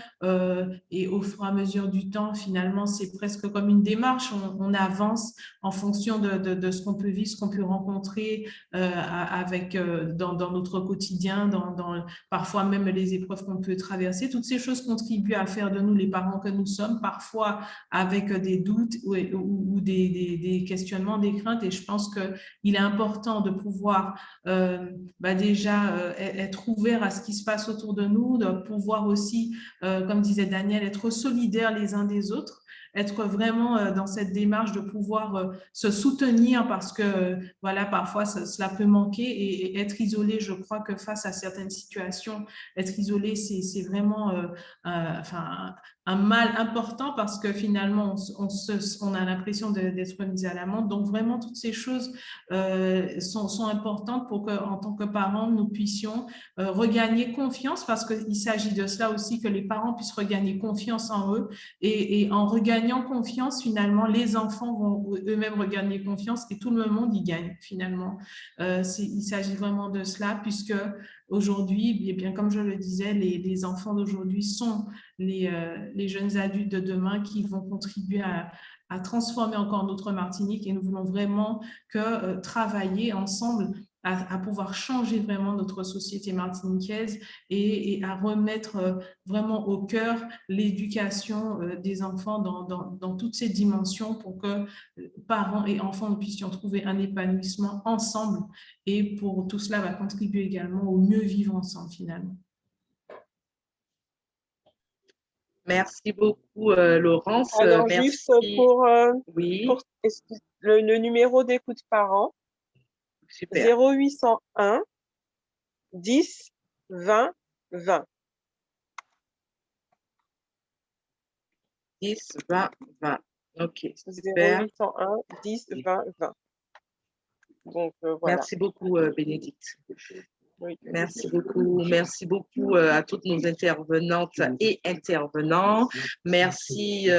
et au fur et à mesure du temps, finalement, c'est presque comme une démarche. On avance en fonction de ce qu'on peut vivre, ce qu'on peut rencontrer dans notre quotidien, parfois même les épreuves qu'on peut traverser. Toutes ces choses contribuent à faire de nous les parents que nous sommes, parfois avec des doutes ou des questionnements, des craintes. Et je pense qu'il est important de pouvoir déjà être ouvert à ce qui se passe autour de nous, de pouvoir aussi, comme disait Daniel, être solidaires les uns des autres, être vraiment dans cette démarche de pouvoir se soutenir parce que voilà, parfois cela peut manquer et être isolé, je crois que face à certaines situations, être isolé, c'est vraiment un mal important parce que finalement, on a l'impression d'être mis à l'amende. Donc, vraiment, toutes ces choses sont importantes pour qu'en tant que parents, nous puissions regagner confiance parce qu'il s'agit de cela aussi, que les parents puissent regagner confiance en eux et en regagnant confiance, finalement, les enfants vont eux-mêmes regagner confiance et tout le monde y gagne, finalement. Il s'agit vraiment de cela puisque aujourd'hui, bien comme je le disais, les enfants d'aujourd'hui sont les jeunes adultes de demain qui vont contribuer à transformer encore notre Martinique et nous voulons vraiment travailler ensemble à pouvoir changer vraiment notre société martiniquaise et à remettre vraiment au cœur l'éducation des enfants dans toutes ces dimensions pour que parents et enfants nous puissions trouver un épanouissement ensemble et pour tout cela va contribuer également au mieux vivre ensemble finalement. Merci beaucoup, Laurence. Alors, Merci. juste pour Oui, le numéro d'écoute parent, super. 0801 10 20 20. 10, 20, 20. OK, super. 0801 10 20 20. Donc, voilà. Merci beaucoup, Bénédicte. Oui. Merci beaucoup à toutes nos intervenantes et intervenants. Merci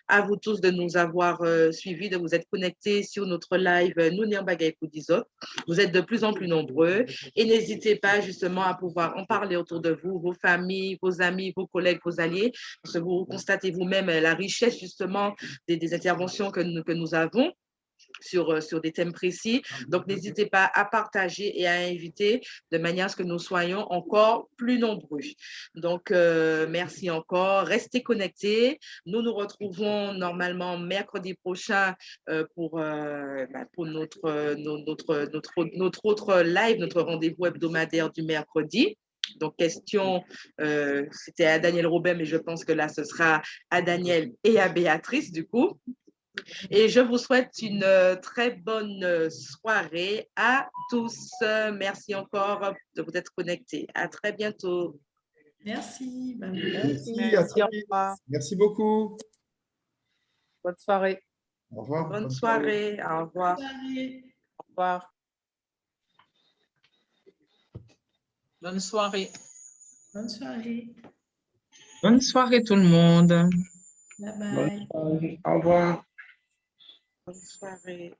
à vous tous de nous avoir suivis, de vous être connectés sur notre live Nous Niambagay Koudizot. Vous êtes de plus en plus nombreux et n'hésitez pas justement à pouvoir en parler autour de vous, vos familles, vos amis, vos collègues, vos alliés, parce que vous constatez vous-même la richesse justement des interventions que nous avons sur des thèmes précis. Donc, n'hésitez pas à partager et à inviter de manière à ce que nous soyons encore plus nombreux. Donc, merci encore. Restez connectés. Nous nous retrouvons normalement mercredi prochain pour notre autre live, notre rendez-vous hebdomadaire du mercredi. Donc, question, c'était à Daniel Robert, mais je pense que là, ce sera à Daniel et à Béatrice, du coup. Et je vous souhaite une très bonne soirée à tous. Merci encore de vous être connectés. À très bientôt. Merci. Merci, à très vite. Merci beaucoup. Bonne soirée. Au revoir. Bonne soirée. Au revoir. Bonne soirée. Au revoir. Bonne soirée. Bonne soirée. Bonne soirée tout le monde. Bye bye. Au revoir. Bonne soirée.